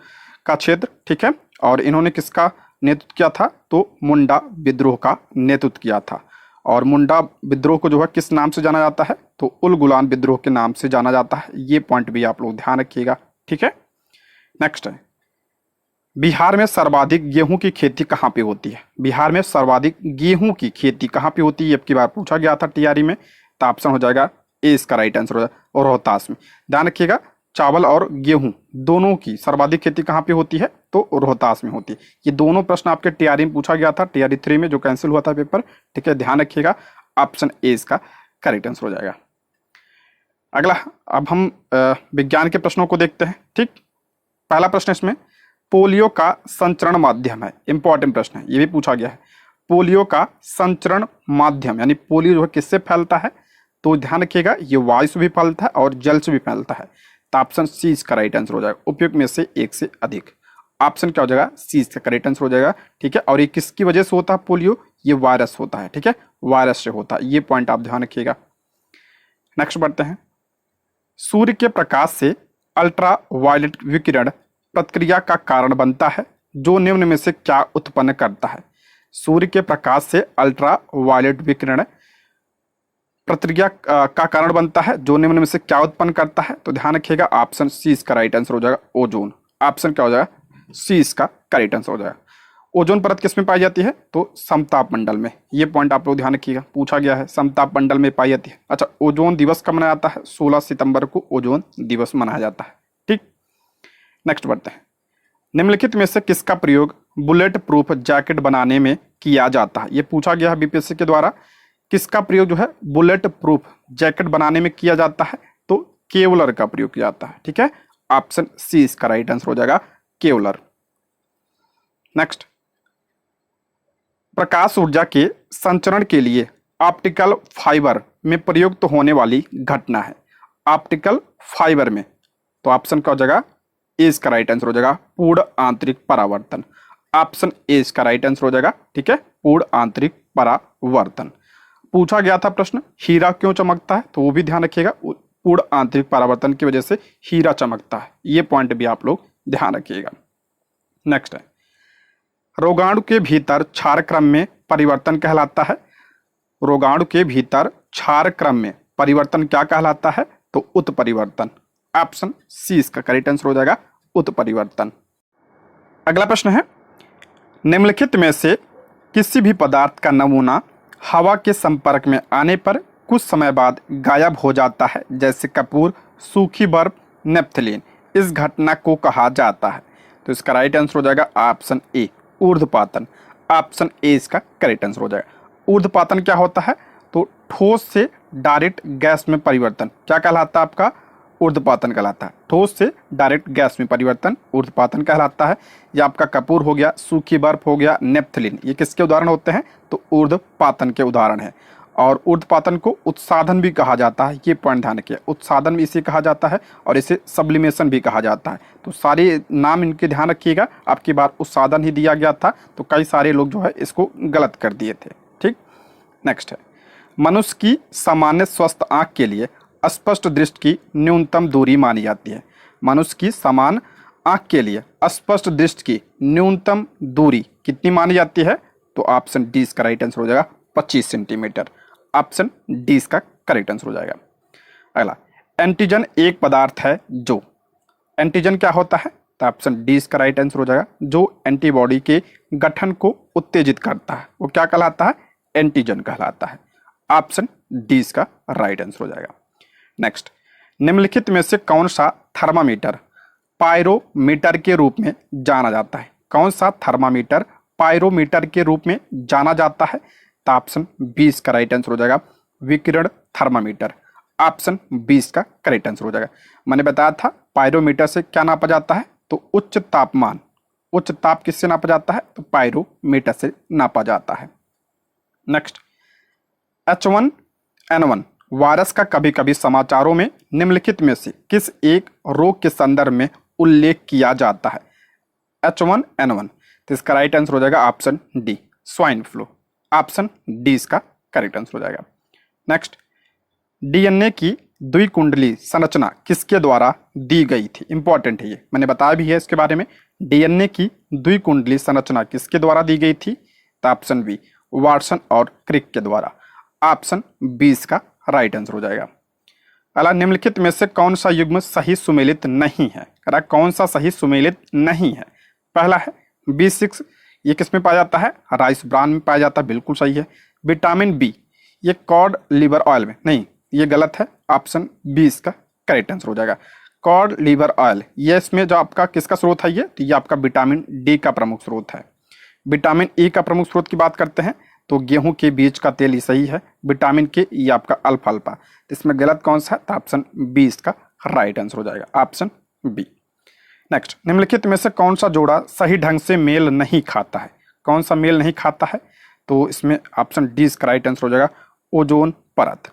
का क्षेत्र। ठीक है, और इन्होंने किसका नेतृत्व किया था? तो मुंडा विद्रोह का नेतृत्व किया था। और मुंडा विद्रोह को जो है किस नाम से जाना जाता है? तो उल गुलान विद्रोह के नाम से जाना जाता है। ये पॉइंट भी आप लोग ध्यान रखिएगा। ठीक है, नेक्स्ट है, बिहार में सर्वाधिक गेहूं की खेती कहाँ पे होती है? बिहार में सर्वाधिक गेहूं की खेती कहाँ पे होती है? अब की बार पूछा गया था टीआरई में। तो ऑप्शन हो जाएगा ए इसका राइट आंसर हो जाएगा, और रोहतास में। ध्यान रखिएगा, चावल और गेहूं दोनों की सर्वाधिक खेती कहाँ पे होती है? तो रोहतास में होती है। ये दोनों प्रश्न आपके टीआरई में पूछा गया था, टीआरई 3 में जो कैंसिल हुआ था पेपर। ठीक है, ध्यान रखिएगा, ऑप्शन ए इसका करेक्ट आंसर हो जाएगा। अगला, अब हम विज्ञान के प्रश्नों को देखते हैं। ठीक, पहला प्रश्न इसमें, पोलियो का संचरण माध्यम है। इंपॉर्टेंट प्रश्न है, ये भी पूछा गया है। पोलियो का संचरण माध्यम यानी पोलियो जो है किससे फैलता है? तो ध्यान रखिएगा, ये वायु से भी फैलता है और जल से भी फैलता है। तो ऑप्शन सी इसका राइट आंसर हो जाएगा, उपयुक्त में से एक से अधिक। ऑप्शन क्या हो जाएगा? सी इसका करेक्ट आंसर हो जाएगा। ठीक है, और ये किसकी वजह से होता है पोलियो? ये वायरस होता है। ठीक है, वायरस से होता है, ये पॉइंट आप ध्यान रखिएगा। नेक्स्ट बढ़ते हैं, सूर्य के प्रकाश से अल्ट्रा वायलेट विकिरण प्रतिक्रिया का कारण बनता है, जो निम्न में से क्या उत्पन्न करता है? सूर्य के प्रकाश से अल्ट्रा वायलेट विकिरण प्रतिक्रिया का कारण बनता है, जो निम्न में से क्या उत्पन्न करता है? तो ध्यान रखिएगा, ऑप्शन सी इसका राइट आंसर हो जाएगा ओजोन। ऑप्शन क्या हो जाएगा? सी इसका करेक्ट आंसर हो जाएगा। ओजोन परत किस में पाई जाती है? तो समताप मंडल में। ये पॉइंट आप लोग ध्यान रखिएगा, पूछा गया है, समताप मंडल में पाई जाती है। अच्छा, ओजोन दिवस कब मनाया जाता है? 16 सितंबर को ओजोन दिवस मनाया जाता है। ठीक, नेक्स्ट बढ़ते हैं, निम्नलिखित में से किसका प्रयोग बुलेट प्रूफ जैकेट बनाने में किया जाता है? ये पूछा गया है बीपीएससी के द्वारा, किसका प्रयोग जो है बुलेट प्रूफ जैकेट बनाने में किया जाता है? तो केवलर का प्रयोग किया जाता है। ठीक है, ऑप्शन सी इसका राइट आंसर हो जाएगा केवलर। नेक्स्ट, प्रकाश ऊर्जा के संचरण के लिए ऑप्टिकल फाइबर में प्रयुक्त होने वाली घटना है। ऑप्टिकल फाइबर में, तो ऑप्शन क्या हो जाएगा? ए इसका राइट आंसर हो जाएगा पूर्ण आंतरिक परावर्तन। ऑप्शन ए इसका राइट आंसर हो जाएगा। ठीक है, पूर्ण आंतरिक परावर्तन। पूछा गया था प्रश्न हीरा क्यों चमकता है, तो वो भी ध्यान रखिएगा, पूर्ण आंतरिक परावर्तन की वजह से हीरा चमकता है, ये पॉइंट भी आप लोग ध्यान रखिएगा। नेक्स्ट है, रोगाणु के भीतर क्षार क्रम में परिवर्तन कहलाता है। रोगाणु के भीतर क्षार क्रम में परिवर्तन क्या कहलाता है, तो उत्परिवर्तन। ऑप्शन सी इसका करेक्ट आंसर हो जाएगा, उत्परिवर्तन। अगला प्रश्न है, निम्नलिखित में से किसी भी पदार्थ का नमूना हवा के संपर्क में आने पर कुछ समय बाद गायब हो जाता है, जैसे कपूर, सूखी बर्फ, नेप्थलीन। इस घटना को कहा जाता है, तो इसका राइट आंसर हो जाएगा ऑप्शन ए, ऊर्ध्वपातन। ऑप्शन ए इसका करेक्ट आंसर हो जाएगा। ऊर्ध्वपातन क्या होता है, तो ठोस से डायरेक्ट गैस में परिवर्तन क्या कहलाता है, आपका ऊर्ध्वपातन कहलाता है। ठोस से डायरेक्ट गैस में परिवर्तन ऊर्ध्वपातन कहलाता है। यह आपका कपूर हो गया, सूखी बर्फ हो गया, नेप्थलीन, ये किसके उदाहरण होते हैं, तो ऊर्ध्वपातन के उदाहरण है। और ऊर्ध्वपातन को उत्साधन भी कहा जाता है, ये पॉइंट ध्यान रखिए, उत्साधन भी इसे कहा जाता है और इसे सब्लिमेशन भी कहा जाता है। तो सारे नाम इनके ध्यान रखिएगा। आपकी बार उत्साधन ही दिया गया था, तो कई सारे लोग जो है इसको गलत कर दिए थे। ठीक, नेक्स्ट है, मनुष्य की सामान्य स्वस्थ आंख के लिए स्पष्ट दृष्टि की न्यूनतम दूरी मानी जाती है। मनुष्य की समान आंख के लिए स्पष्ट दृष्टि की न्यूनतम दूरी कितनी मानी जाती है, तो ऑप्शन डी इसका राइट आंसर हो जाएगा 25 सेंटीमीटर। ऑप्शन डी इसका करेक्ट आंसर हो जाएगा। अगला, एंटीजन एक पदार्थ है जो, एंटीजन क्या होता है, तो ऑप्शन डी इसका राइट आंसर हो जाएगा। जो एंटीबॉडी के गठन को उत्तेजित करता है वो क्या कहलाता है, एंटीजन कहलाता है। ऑप्शन डी इसका राइट आंसर हो जाएगा। नेक्स्ट, निम्नलिखित में से कौन सा थर्मामीटर पायरोमीटर के रूप में जाना जाता है। कौन सा थर्मामीटर पायरोमीटर के रूप में जाना जाता है, तो ऑप्शन 20 का राइट आंसर हो जाएगा विकिरण थर्मामीटर। ऑप्शन 20 का करेक्ट आंसर हो जाएगा। मैंने बताया था पायरोमीटर से क्या नापा जाता है, तो उच्च तापमान, उच्च ताप किससे नापा जाता है, तो पायरोमीटर से नापा जाता है। नेक्स्ट, H1N1 वायरस का कभी कभी समाचारों में निम्नलिखित में से किस एक रोग के संदर्भ में उल्लेख किया जाता है। H1N1, तो इसका राइट आंसर हो जाएगा option D, swine flu. Option D इसका करेक्ट आंसर हो जाएगा। नेक्स्ट, डीएनए की द्विकुंडली संरचना किसके द्वारा दी गई थी। इंपॉर्टेंट है ये, मैंने बताया भी है इसके बारे में। डीएनए की द्विकुंडली संरचना किसके द्वारा दी गई थी, तो ऑप्शन बी, वाटसन और क्रिक के द्वारा। ऑप्शन बी इसका राइट आंसर हो जाएगा। अगला, निम्नलिखित में से कौन सा युग्म सही सुमेलित नहीं है, कौन सा सही सुमेलित नहीं है। पहला है B6, ये किस में पाया जाता है, राइस ब्रान में पाया जाता है, बिल्कुल सही है। विटामिन बी, ये कॉड लिवर ऑयल में, नहीं ये गलत है। ऑप्शन बी इसका करेक्ट आंसर हो जाएगा। कॉड लिवर ऑयल, ये इसमें जो आपका किसका स्रोत है, ये तो ये आपका विटामिन डी का प्रमुख स्रोत है। विटामिन ई का प्रमुख स्रोत की बात करते हैं तो गेहूं के बीज का तेल ही सही है। विटामिन के, ये आपका अल्फा अल्फा, तो इसमें गलत कौन सा है, तो ऑप्शन बी इसका राइट आंसर हो जाएगा, ऑप्शन बी। नेक्स्ट, निम्नलिखित में से कौन सा जोड़ा सही ढंग से मेल नहीं खाता है। कौन सा मेल नहीं खाता है, तो इसमें ऑप्शन डी इसका राइट आंसर हो जाएगा ओजोन परत।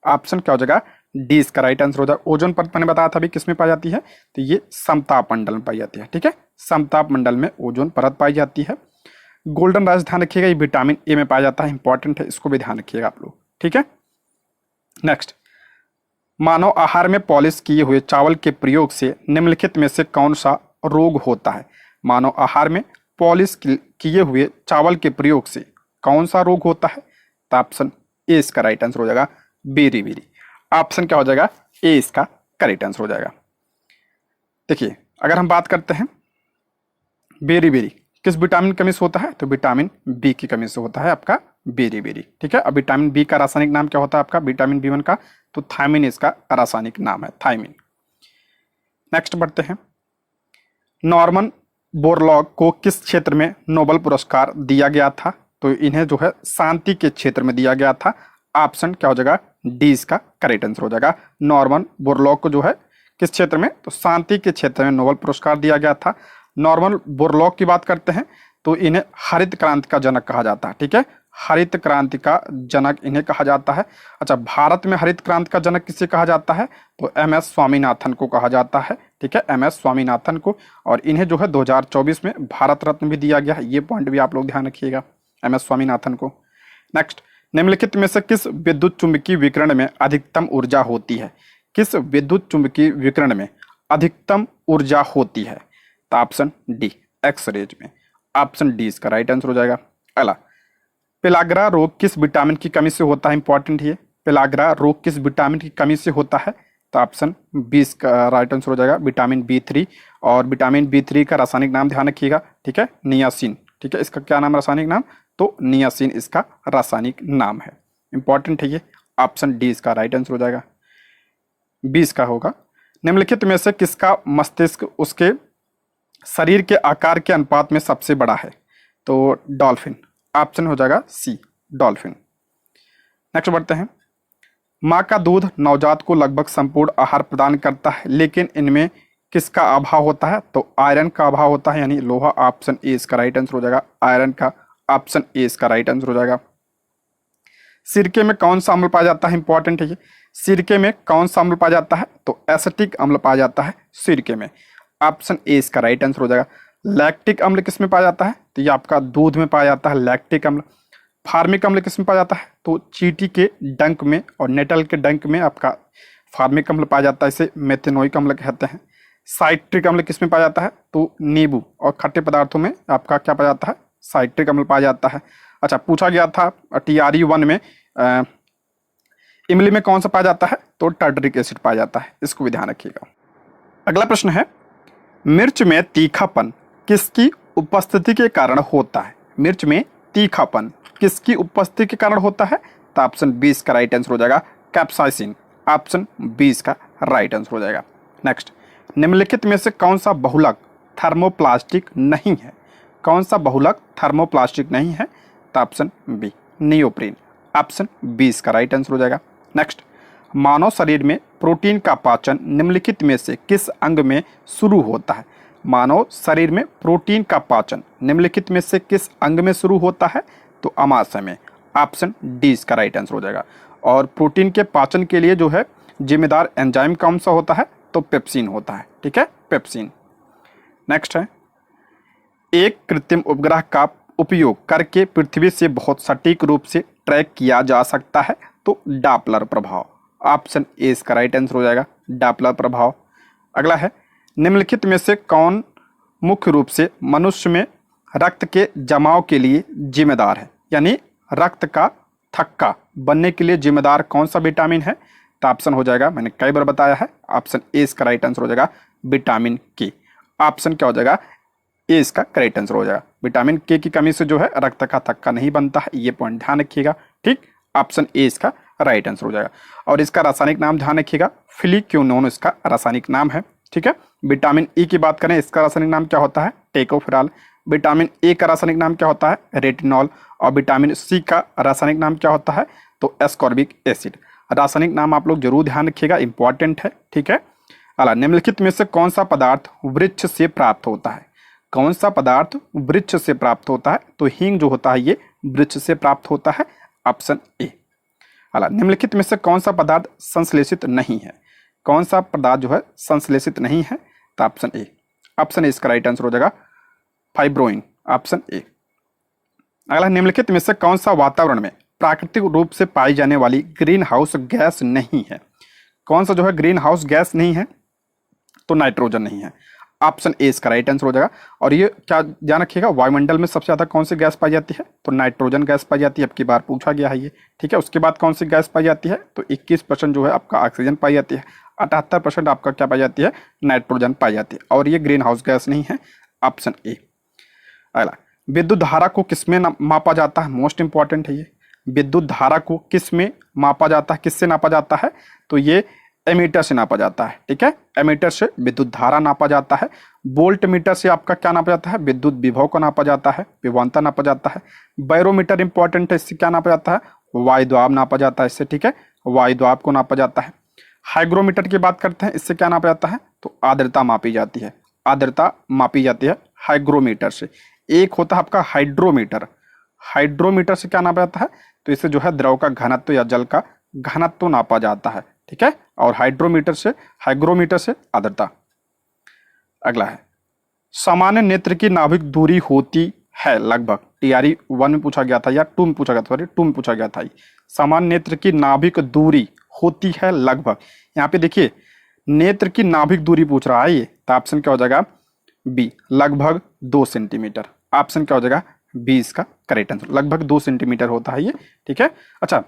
ऑप्शन क्या हो जाएगा, डी इसका राइट आंसर हो जाएगा। ओजोन परत मैंने बताया था अभी किस में पाई जाती है, तो ये समताप मंडल में पाई जाती है। ठीक है, समताप मंडल में ओजोन परत पाई जाती है। गोल्डन राइस ध्यान रखिएगा, ये विटामिन ए में पाया जाता है, इंपॉर्टेंट है, इसको भी ध्यान रखिएगा आप लोग। ठीक है, नेक्स्ट, मानव आहार में पॉलिश किए हुए चावल के प्रयोग से निम्नलिखित में से कौन सा रोग होता है। मानव आहार में पॉलिश किए हुए चावल के प्रयोग से कौन सा रोग होता है, तो ऑप्शन ए इसका राइट आंसर हो जाएगा बेरी बेरी। ऑप्शन क्या हो जाएगा, ए इसका करेक्ट आंसर हो जाएगा। देखिए, अगर हम बात करते हैं बेरी बेरी किस विटामिन की कमी से होता है, तो विटामिन बी की कमी से होता है आपका बेरी बेरी। ठीक है, अब विटामिन बी का रासायनिक नाम क्या होता है आपका, विटामिन B1 का, तो थायमिन इसका रासायनिक नाम है, थायमिन। नेक्स्ट बढ़ते हैं, नॉर्मन बोरलॉग को किस क्षेत्र में नोबेल पुरस्कार दिया गया था, तो इन्हें जो है शांति के क्षेत्र में दिया गया था। ऑप्शन क्या हो जाएगा, डी इसका करेक्ट आंसर हो जाएगा। नॉर्मन बोरलॉग को जो है किस क्षेत्र में, तो शांति के क्षेत्र में नोबेल पुरस्कार दिया गया था। नॉर्मन बोरलॉग की बात करते हैं तो इन्हें हरित क्रांति का जनक कहा जाता है। ठीक है, हरित क्रांति का जनक इन्हें कहा जाता है। अच्छा, भारत में हरित क्रांति का जनक किसे कहा जाता है? तो एम एस स्वामीनाथन को कहा जाता है। ठीक है, एम एस स्वामीनाथन को। और इन्हें जो है 2024 में भारत रत्न भी दिया गया है, ये पॉइंट भी आप लोग ध्यान रखिएगा, एम एस स्वामीनाथन को। नेक्स्ट, निम्नलिखित में से किस विद्युत चुंबकीय विकिरण में अधिकतम ऊर्जा होती है? किस विद्युत चुंबकीय विकिरण में अधिकतम ऊर्जा होती है? तो ऑप्शन डी, एक्स रेज में। ऑप्शन डी इसका राइट आंसर हो जाएगा। अगला, पेलाग्रा रोग किस विटामिन की कमी से होता है? इंपॉर्टेंट है, पेलाग्रा रोग किस विटामिन की कमी से होता है? तो ऑप्शन बी इसका राइट आंसर हो जाएगा, विटामिन B3। और विटामिन B3 का रासायनिक नाम ध्यान रखिएगा। ठीक है, नियासिन। ठीक है, इसका क्या नाम रासायनिक नाम? तो नियासिन इसका रासायनिक नाम है। इंपॉर्टेंट है ये, ऑप्शन डी इसका राइट आंसर हो जाएगा, 20 का होगा। निम्नलिखित में से किसका मस्तिष्क उसके शरीर के आकार के अनुपात में सबसे बड़ा है? तो डॉल्फिन। ऑप्शन हो जाएगा सी, डॉल्फिन। नेक्स्ट बढ़ते हैं। माँ का दूध नवजात को लगभग संपूर्ण आहार प्रदान करता है, लेकिन इनमें किसका अभाव होता है? तो आयरन का अभाव होता है, यानी लोहा। ऑप्शन ए इसका राइट आंसर हो जाएगा, आयरन का। ऑप्शन ए इसका राइट आंसर हो जाएगा। सिरके में कौन सा अम्ल पाया जाता है? इंपॉर्टेंट है ये, सिरके में कौन सा अम्ल पाया जाता है? तो एसिटिक अम्ल पाया जाता है सिरके में। ऑप्शन ए इसका राइट आंसर हो जाएगा। लैक्टिक अम्ल किस में पाया जाता है? तो ये आपका दूध में पाया जाता है, लैक्टिक अम्ल। फार्मिक अम्ल किस में पाया जाता है? तो चींटी के डंक में और नेटल के डंक में आपका फार्मिक अम्ल पाया जाता है, इसे मेथेनोइक अम्ल कहते हैं। साइट्रिक अम्ल किस में पाया जाता है? तो नींबू और खट्टे पदार्थों में आपका क्या पाया जाता है? साइट्रिक अम्ल पाया जाता है। अच्छा, पूछा गया था TRE 1 में इमली में कौन सा पाया जाता है? तो टार्टरिक एसिड पाया जाता है, इसको भी ध्यान रखिएगा। अगला प्रश्न है, मिर्च में तीखापन किसकी उपस्थिति के कारण होता है? मिर्च में तीखापन किसकी उपस्थिति के कारण होता है? तो ऑप्शन 20 का राइट आंसर हो जाएगा, कैप्साइसिन। ऑप्शन 20 का राइट आंसर हो जाएगा। नेक्स्ट, निम्नलिखित में से कौन सा बहुलक थर्मोप्लास्टिक नहीं है? कौन सा बहुलक थर्मोप्लास्टिक नहीं है? तो ऑप्शन बी, नियोप्रीन। ऑप्शन 20 का राइट आंसर हो जाएगा। नेक्स्ट, मानव शरीर में प्रोटीन का पाचन निम्नलिखित में से किस अंग में शुरू होता है? मानव शरीर में प्रोटीन का पाचन निम्नलिखित में से किस अंग में शुरू होता है? तो अमाशय में। ऑप्शन डी इसका राइट आंसर हो जाएगा। और प्रोटीन के पाचन के लिए जो है जिम्मेदार एंजाइम कौन सा होता है? तो पेप्सिन होता है। ठीक है, पेप्सिन। नेक्स्ट है, एक कृत्रिम उपग्रह का उपयोग करके पृथ्वी से बहुत सटीक रूप से ट्रैक किया जा सकता है, तो डापलर प्रभाव। ऑप्शन ए इसका राइट आंसर हो जाएगा, डापलर प्रभाव। अगला है, निम्नलिखित में से कौन मुख्य रूप से मनुष्य में रक्त के जमाव के लिए जिम्मेदार है? यानी रक्त का थक्का बनने के लिए जिम्मेदार कौन सा विटामिन है? तो ऑप्शन हो जाएगा, मैंने कई बार बताया है, ऑप्शन ए इसका राइट आंसर हो जाएगा, विटामिन के। ऑप्शन क्या हो जाएगा? ए इसका करेक्ट आंसर हो जाएगा। विटामिन के की कमी से जो है रक्त का थक्का नहीं बनता है, ये पॉइंट ध्यान रखिएगा। ठीक, ऑप्शन ए इसका राइट आंसर हो जाएगा। और इसका रासायनिक नाम ध्यान रखिएगा, फिलिक्यूनोन इसका रासायनिक नाम है। ठीक है, विटामिन ई की बात करें, इसका रासायनिक नाम क्या होता है? टेकोफेराल। विटामिन ए का रासायनिक नाम क्या होता है? रेटिनॉल। और विटामिन सी का रासायनिक नाम क्या होता है? तो एस्कॉर्बिक एसिड। रासायनिक नाम आप लोग जरूर ध्यान रखिएगा, इंपॉर्टेंट है। ठीक है, अला निम्नलिखित में से कौन सा पदार्थ वृक्ष से प्राप्त होता है? कौन सा पदार्थ वृक्ष से प्राप्त होता है? तो हींग जो होता है ये वृक्ष से प्राप्त होता है, ऑप्शन ए। अला निम्नलिखित में से कौन सा पदार्थ संश्लेषित नहीं है? कौन सा पदार्थ जो है संश्लेषित नहीं है? तो ऑप्शन ए। ऑप्शन ए इसका राइट आंसर हो जाएगा, फाइब्रोइन। Option A. अगला, निम्नलिखित में से कौन सा वातावरण में प्राकृतिक रूप से पाई जाने वाली ग्रीन हाउस गैस नहीं है? कौन सा जो है ग्रीन हाउस गैस नहीं है? तो नाइट्रोजन नहीं है। ऑप्शन ए इसका राइट आंसर हो जाएगा। और ये क्या ध्यान रखिएगा, वायुमंडल में सबसे ज्यादा कौन सी गैस पाई जाती है? तो नाइट्रोजन गैस पाई जाती है, अब की बार पूछा गया है ये। ठीक है, उसके बाद कौन सी गैस पाई जाती है? तो 21% जो है आपका ऑक्सीजन पाई जाती है, 78% आपका क्या पाई जाती है? नाइट्रोजन पाई जाती है। और ये ग्रीन हाउस गैस नहीं है, ऑप्शन ए। अगला, विद्युत धारा को किसमें मापा जाता है? मोस्ट इंपॉर्टेंट है ये। विद्युत धारा को किस में मापा जाता है, किससे नापा जाता है? तो ये एमीटर से नापा जाता है। ठीक है, एमीटर से विद्युत धारा नापा जाता है। वोल्ट मीटर से आपका क्या नापा जाता है? विद्युत विभव को नापा जाता है, विभवांतर नापा जाता है। बैरोमीटर इंपॉर्टेंट है, इससे क्या नापा जाता है? वायुदाब नापा जाता है इससे। ठीक है, वायुदाब को नापा जाता है। हाइग्रोमीटर की बात करते हैं, इससे क्या नापा जाता है? तो आर्द्रता मापी जाती है, आर्द्रता मापी जाती है हाइग्रोमीटर से। एक होता है आपका हाइड्रोमीटर। हाइड्रोमीटर से क्या नापा जाता है, तो इससे जो है द्रव का घनत्व या जल का घनत्व नापा जाता है, ठीक है। और हाइड्रोमीटर से, हाइग्रोमीटर से आर्द्रता। अगला है, सामान्य नेत्र की नाभिक दूरी होती है लगभग, टीआरई 1 में पूछा गया था या 2 में पूछा गया था, सॉरी 2 में पूछा गया था। सामान्य नेत्र की नाभिक दूरी होती है लगभग, यहाँ पे देखिए नेत्र की नाभिक दूरी पूछ रहा है ये, तो ऑप्शन क्या हो जाएगा बी, लगभग 2 सेंटीमीटर। ऑप्शन क्या हो जाएगा बी इसका करेक्ट आंसर, लगभग 2 सेंटीमीटर होता है ये, ठीक है। अच्छा,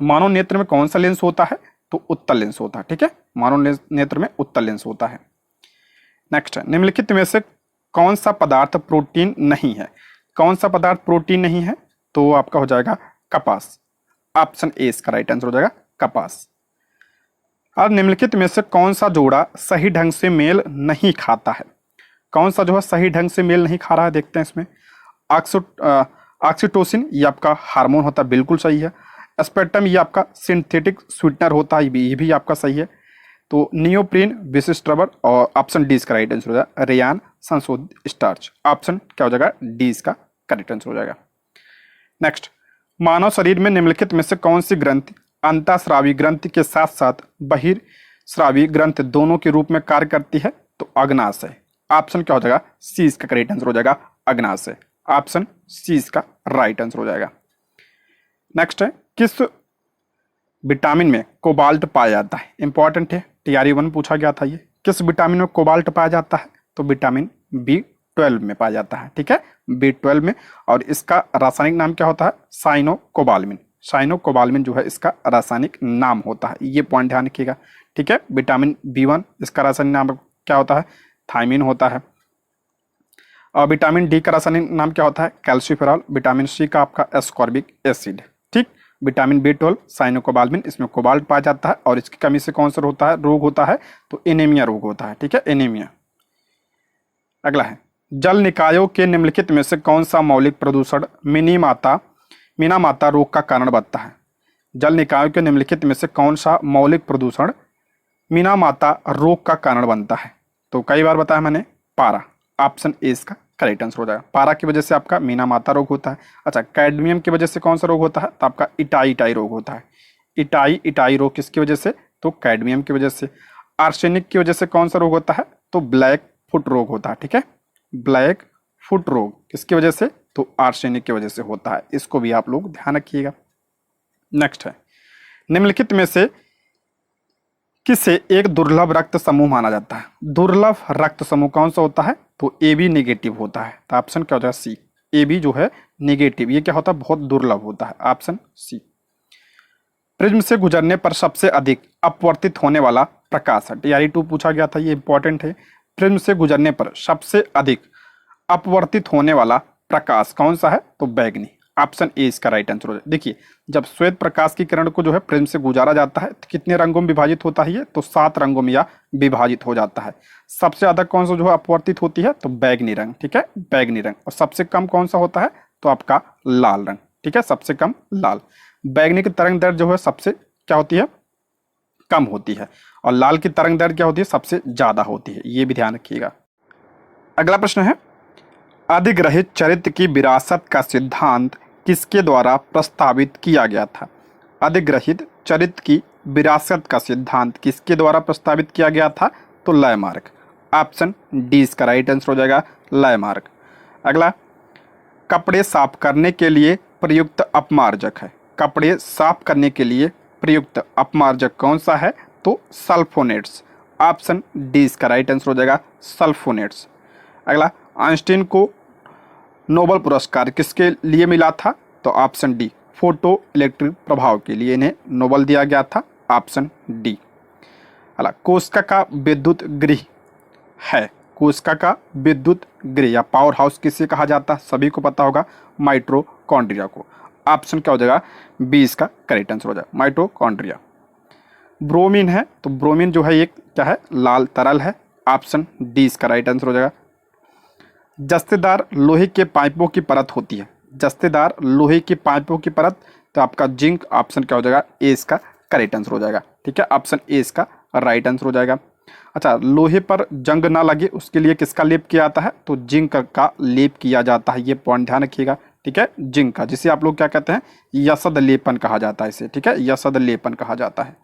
मानव नेत्र में कौन सा लेंस होता है, तो उत्तल लेंस होता है, ठीक है। मानव नेत्र में उत्तल लेंस होता है। नेक्स्ट है, निम्नलिखित में से कौन सा पदार्थ प्रोटीन नहीं है। कौन सा पदार्थ प्रोटीन नहीं है, तो आपका हो जाएगा कपास। ऑप्शन ए इसका राइट आंसर हो जाएगा कपास। और निम्नलिखित में से कौन सा जोड़ा सही ढंग से मेल नहीं खाता है। कौन सा जो है सही ढंग से मेल नहीं खा रहा है, देखते हैं इसमें। ऑक्सीटोसिन ये आपका हार्मोन होता है, बिल्कुल सही है। एस्पेर्टम ये आपका सिंथेटिक स्वीटनर होता है, ये भी आपका सही है। तो नियोप्रीन विशिष्ट रबर, और ऑप्शन डी इसका राइट आंसर हो जाएगा रेयान संशोधित स्टार्च। ऑप्शन क्या हो जाएगा डी इसका करेक्ट आंसर हो जाएगा। नेक्स्ट, मानव शरीर में निम्नलिखित में से कौन सी ग्रंथि अंतःस्रावी ग्रंथि के साथ साथ बहिर्स्रावी ग्रंथि दोनों के रूप में कार्य करती है, तो अग्नाशय। ऑप्शन क्या हो जाएगा सी इसका करेक्ट आंसर हो जाएगा अग्नाशय। ऑप्शन सी इसका राइट आंसर हो जाएगा। नेक्स्ट है, किस विटामिन में कोबाल्ट पाया जाता है, इंपॉर्टेंट है, टीआरई 1 पूछा गया था ये। किस विटामिन में कोबाल्ट पाया जाता है, तो विटामिन B12 में पाया जाता है, ठीक है, B12 में। और इसका रासायनिक नाम क्या होता है, साइनोकोबाल्मिन। साइनोकोबाल्मिन जो है इसका रासायनिक नाम होता है, ये पॉइंट ध्यान रखिएगा, ठीक है। विटामिन B1 इसका रासायनिक नाम क्या होता है, थायमिन होता है। और विटामिन डी का रासायनिक नाम क्या होता है, कैल्शिफेरॉल। विटामिन सी का आपका एस्कॉर्बिक एसिड, ठीक। विटामिन B12 साइनोकोबाल्मिन, इसमें कोबाल्ट पाया जाता है। और इसकी कमी से कौन सा होता है, रोग होता है, तो एनीमिया रोग होता है, ठीक है, एनीमिया। अगला है, जल निकायों के निम्नलिखित में से कौन सा मौलिक प्रदूषण मीनामाता रोग का कारण बनता है। जल निकायों के निम्नलिखित में से कौन सा मौलिक प्रदूषण मीनामाता रोग का कारण बनता है, तो कई बार बताया मैंने पारा। ऑप्शन ए इसका करेक्ट आंसर हो जाएगा, पारा की वजह से आपका मीनामाता रोग होता है। अच्छा, कैडमियम की वजह से कौन सा रोग होता है, तो आपका इटाई रोग होता है। इटाई रोग किसकी वजह से, तो कैडमियम की वजह से। आर्सेनिक की वजह से कौन सा रोग होता है, तो ब्लैक फुट रोग होता है, ठीक है। ब्लैक फुट रोग किसकी वजह से, तो आर्सेनिक की वजह से होता है, इसको भी आप लोग ध्यान रखिएगा। नेक्स्ट है, निम्नलिखित में से किसे एक दुर्लभ रक्त समूह माना जाता है। दुर्लभ रक्त समूह कौन सा होता है, तो ए बी नेगेटिव होता है। तो ऑप्शन क्या होता है सी, ए बी जो है नेगेटिव, ये क्या होता है बहुत दुर्लभ होता है। Option C. प्रिज्म से गुजरने पर सबसे अधिक अपवर्तित होने वाला प्रकाश है, टीआरई 2 पूछा गया था, ये इंपॉर्टेंट है। प्रिज्म से गुजरने पर सबसे अधिक अपवर्तित होने वाला प्रकाश कौन सा है, तो बैगनी। ऑप्शन ए इसका राइट आंसर हो जाए। देखिए, जब श्वेत प्रकाश की किरण को जो है प्रिज्म से गुजारा जाता है तो कितने रंगों में विभाजित होता है ये, तो 7 रंगों में यह विभाजित हो जाता है। सबसे ज्यादा कौन सा जो है अपवर्तित होती है, तो बैगनी रंग, ठीक है, बैगनी रंग। और सबसे कम कौन सा होता है, तो आपका लाल रंग, ठीक है, सबसे कम लाल। बैगनी की तरंग दैर्ध्य जो है सबसे क्या होती है, कम होती है। और लाल की तरंग दैर्ध्य क्या होती है, सबसे ज्यादा होती है, ये भी ध्यान रखिएगा। अगला प्रश्न है, अधिग्रहित चरित्र की विरासत का सिद्धांत किसके द्वारा प्रस्तावित किया गया था। अधिग्रहित चरित्र की विरासत का सिद्धांत किसके द्वारा प्रस्तावित किया गया था, तो लयमार्क। ऑप्शन डी इसका राइट आंसर हो जाएगा लयमार्क। अगला, कपड़े साफ करने के लिए प्रयुक्त अपमार्जक है। कपड़े साफ करने के लिए प्रयुक्त अपमार्जक कौन सा है, तो सल्फोनेट्स। ऑप्शन डी इसका राइट आंसर हो जाएगा सल्फोनेट्स। अगला, आइंस्टीन को नोबेल पुरस्कार किसके लिए मिला था, तो ऑप्शन डी फोटो इलेक्ट्रिक प्रभाव के लिए इन्हें नोबेल दिया गया था। Option D. अगला, कोशिका का विद्युत गृह है। कोशिका का विद्युत गृह या पावर हाउस किसे कहा जाता है, सभी को पता होगा, माइटोकॉन्ड्रिया को। ऑप्शन क्या हो जाएगा बी इसका करेक्ट आंसर हो जाएगा माइटोकॉन्ड्रिया। ब्रोमीन है, तो ब्रोमीन जो है एक क्या है, लाल तरल है। ऑप्शन डी इसका राइट आंसर हो जाएगा। जस्तेदार लोहे के पाइपों की परत होती है। जस्तेदार लोहे की पाइपों की परत, तो आपका जिंक। ऑप्शन क्या हो जाएगा ए इसका करेक्ट आंसर हो जाएगा, ठीक है, ऑप्शन ए इसका राइट आंसर हो जाएगा। अच्छा, लोहे पर जंग ना लगे उसके लिए किसका लेप किया जाता है? तो जिंक का लेप किया जाता है। ये पॉइंट ध्यान रखिएगा, ठीक है, जिंक का, जिसे आप लोग क्या कहते हैं? यसद लेपन कहा जाता है इसे, ठीक है, यसद लेपन कहा जाता है।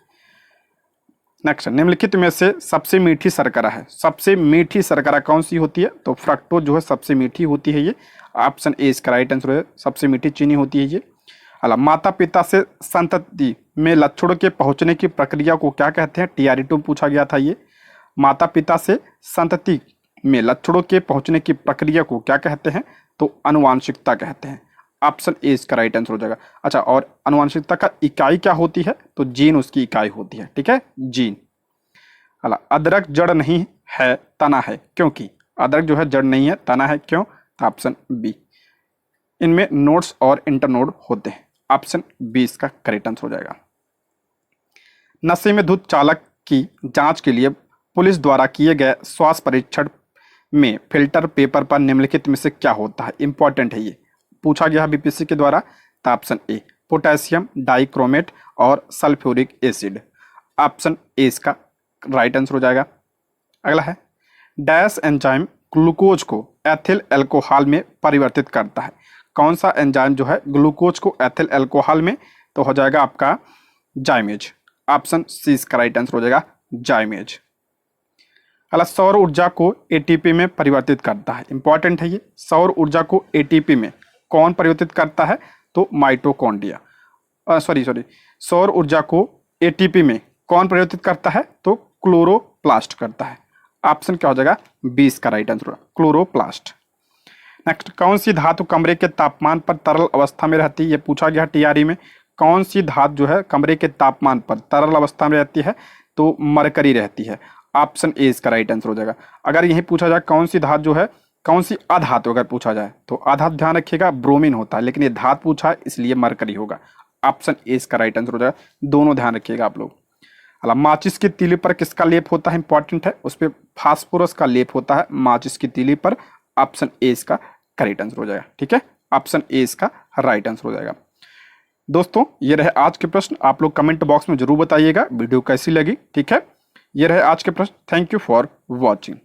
नेक्स्ट, निम्नलिखित में से सबसे मीठी शर्करा है। सबसे मीठी शर्करा कौन सी होती है? तो फ्रक्टोज जो है सबसे मीठी होती है ये। ऑप्शन ए इसका राइट आंसर है, सबसे मीठी चीनी होती है ये। अला, माता पिता से संतति में लक्षणों के पहुंचने की प्रक्रिया को क्या कहते हैं? TRE2 पूछा गया था ये। माता पिता से संतति में लक्षणों के पहुंचने की प्रक्रिया को क्या कहते हैं? तो अनुवांशिकता कहते हैं। ऑप्शन ए इसका राइट आंसर हो जाएगा। अच्छा, और अनुवांशिकता का इकाई क्या होती है? तो जीन उसकी इकाई होती है, ठीक है, जीन। अला, अदरक जड़ नहीं है तना है, क्योंकि अदरक जो है जड़ नहीं है तना है, क्यों? ऑप्शन बी, इनमें नोड्स और इंटरनोड होते हैं। ऑप्शन बी इसका करेक्ट आंसर हो जाएगा। नशे में धुत चालक की जांच के लिए पुलिस द्वारा किए गए स्वास्थ्य परीक्षण में फिल्टर पेपर पर निम्नलिखित में से क्या होता है? इंपॉर्टेंट है ये, पूछा गया BPSC के द्वारा। तो ऑप्शन ए पोटेशियम डाइक्रोमेट और सल्फ्यूरिक एसिड। ऑप्शन ए इसका राइट आंसर हो जाएगा। अगला है, डैश एंजाइम ग्लूकोज को एथिल अल्कोहल में परिवर्तित करता है। कौन सा एंजाइम जो है ग्लूकोज को एथिल अल्कोहल में? तो हो जाएगा आपका जाइमेज। ऑप्शन सी इसका राइट आंसर हो जाएगा, जाइमेज। अगला, सौर ऊर्जा को ATP में परिवर्तित करता है। इंपॉर्टेंट है ये, सौर ऊर्जा को ATP में कौन परिवर्तित करता है? तो माइटोकॉन्ड्रिया, सौर ऊर्जा को ATP में कौन परिवर्तित करता है? तो क्लोरोप्लास्ट करता है। ऑप्शन क्या हो जाएगा? 20 का राइट आंसर, क्लोरोप्लास्ट। नेक्स्ट, कौन सी धातु कमरे के तापमान पर तरल अवस्था में रहती है? ये पूछा गया TRE में। कौन सी धातु जो है कमरे के तापमान पर तरल अवस्था में रहती है? तो मरकरी रहती है। ऑप्शन ए इसका राइट आंसर हो जाएगा। अगर यही पूछा जाए कौन सी धातु जो है, कौन सी अधातु अगर पूछा जाए तो अधातु ध्यान रखिएगा ब्रोमीन होता है, लेकिन ये धातु पूछा है इसलिए मरकरी होगा। ऑप्शन ए इसका राइट आंसर हो जाएगा। दोनों ध्यान रखिएगा आप लोग। अला, माचिस की तीली पर किसका लेप होता है? इंपॉर्टेंट है, उस पर फास्फोरस का लेप होता है माचिस की तीली पर। ऑप्शन ए इसका करेक्ट आंसर हो जाएगा, ठीक है, ऑप्शन ए इसका राइट आंसर हो जाएगा। दोस्तों, ये रहे आज के प्रश्न। आप लोग कमेंट बॉक्स में जरूर बताइएगा वीडियो कैसी लगी, ठीक है। ये रहे आज के प्रश्न। Thank you for watching.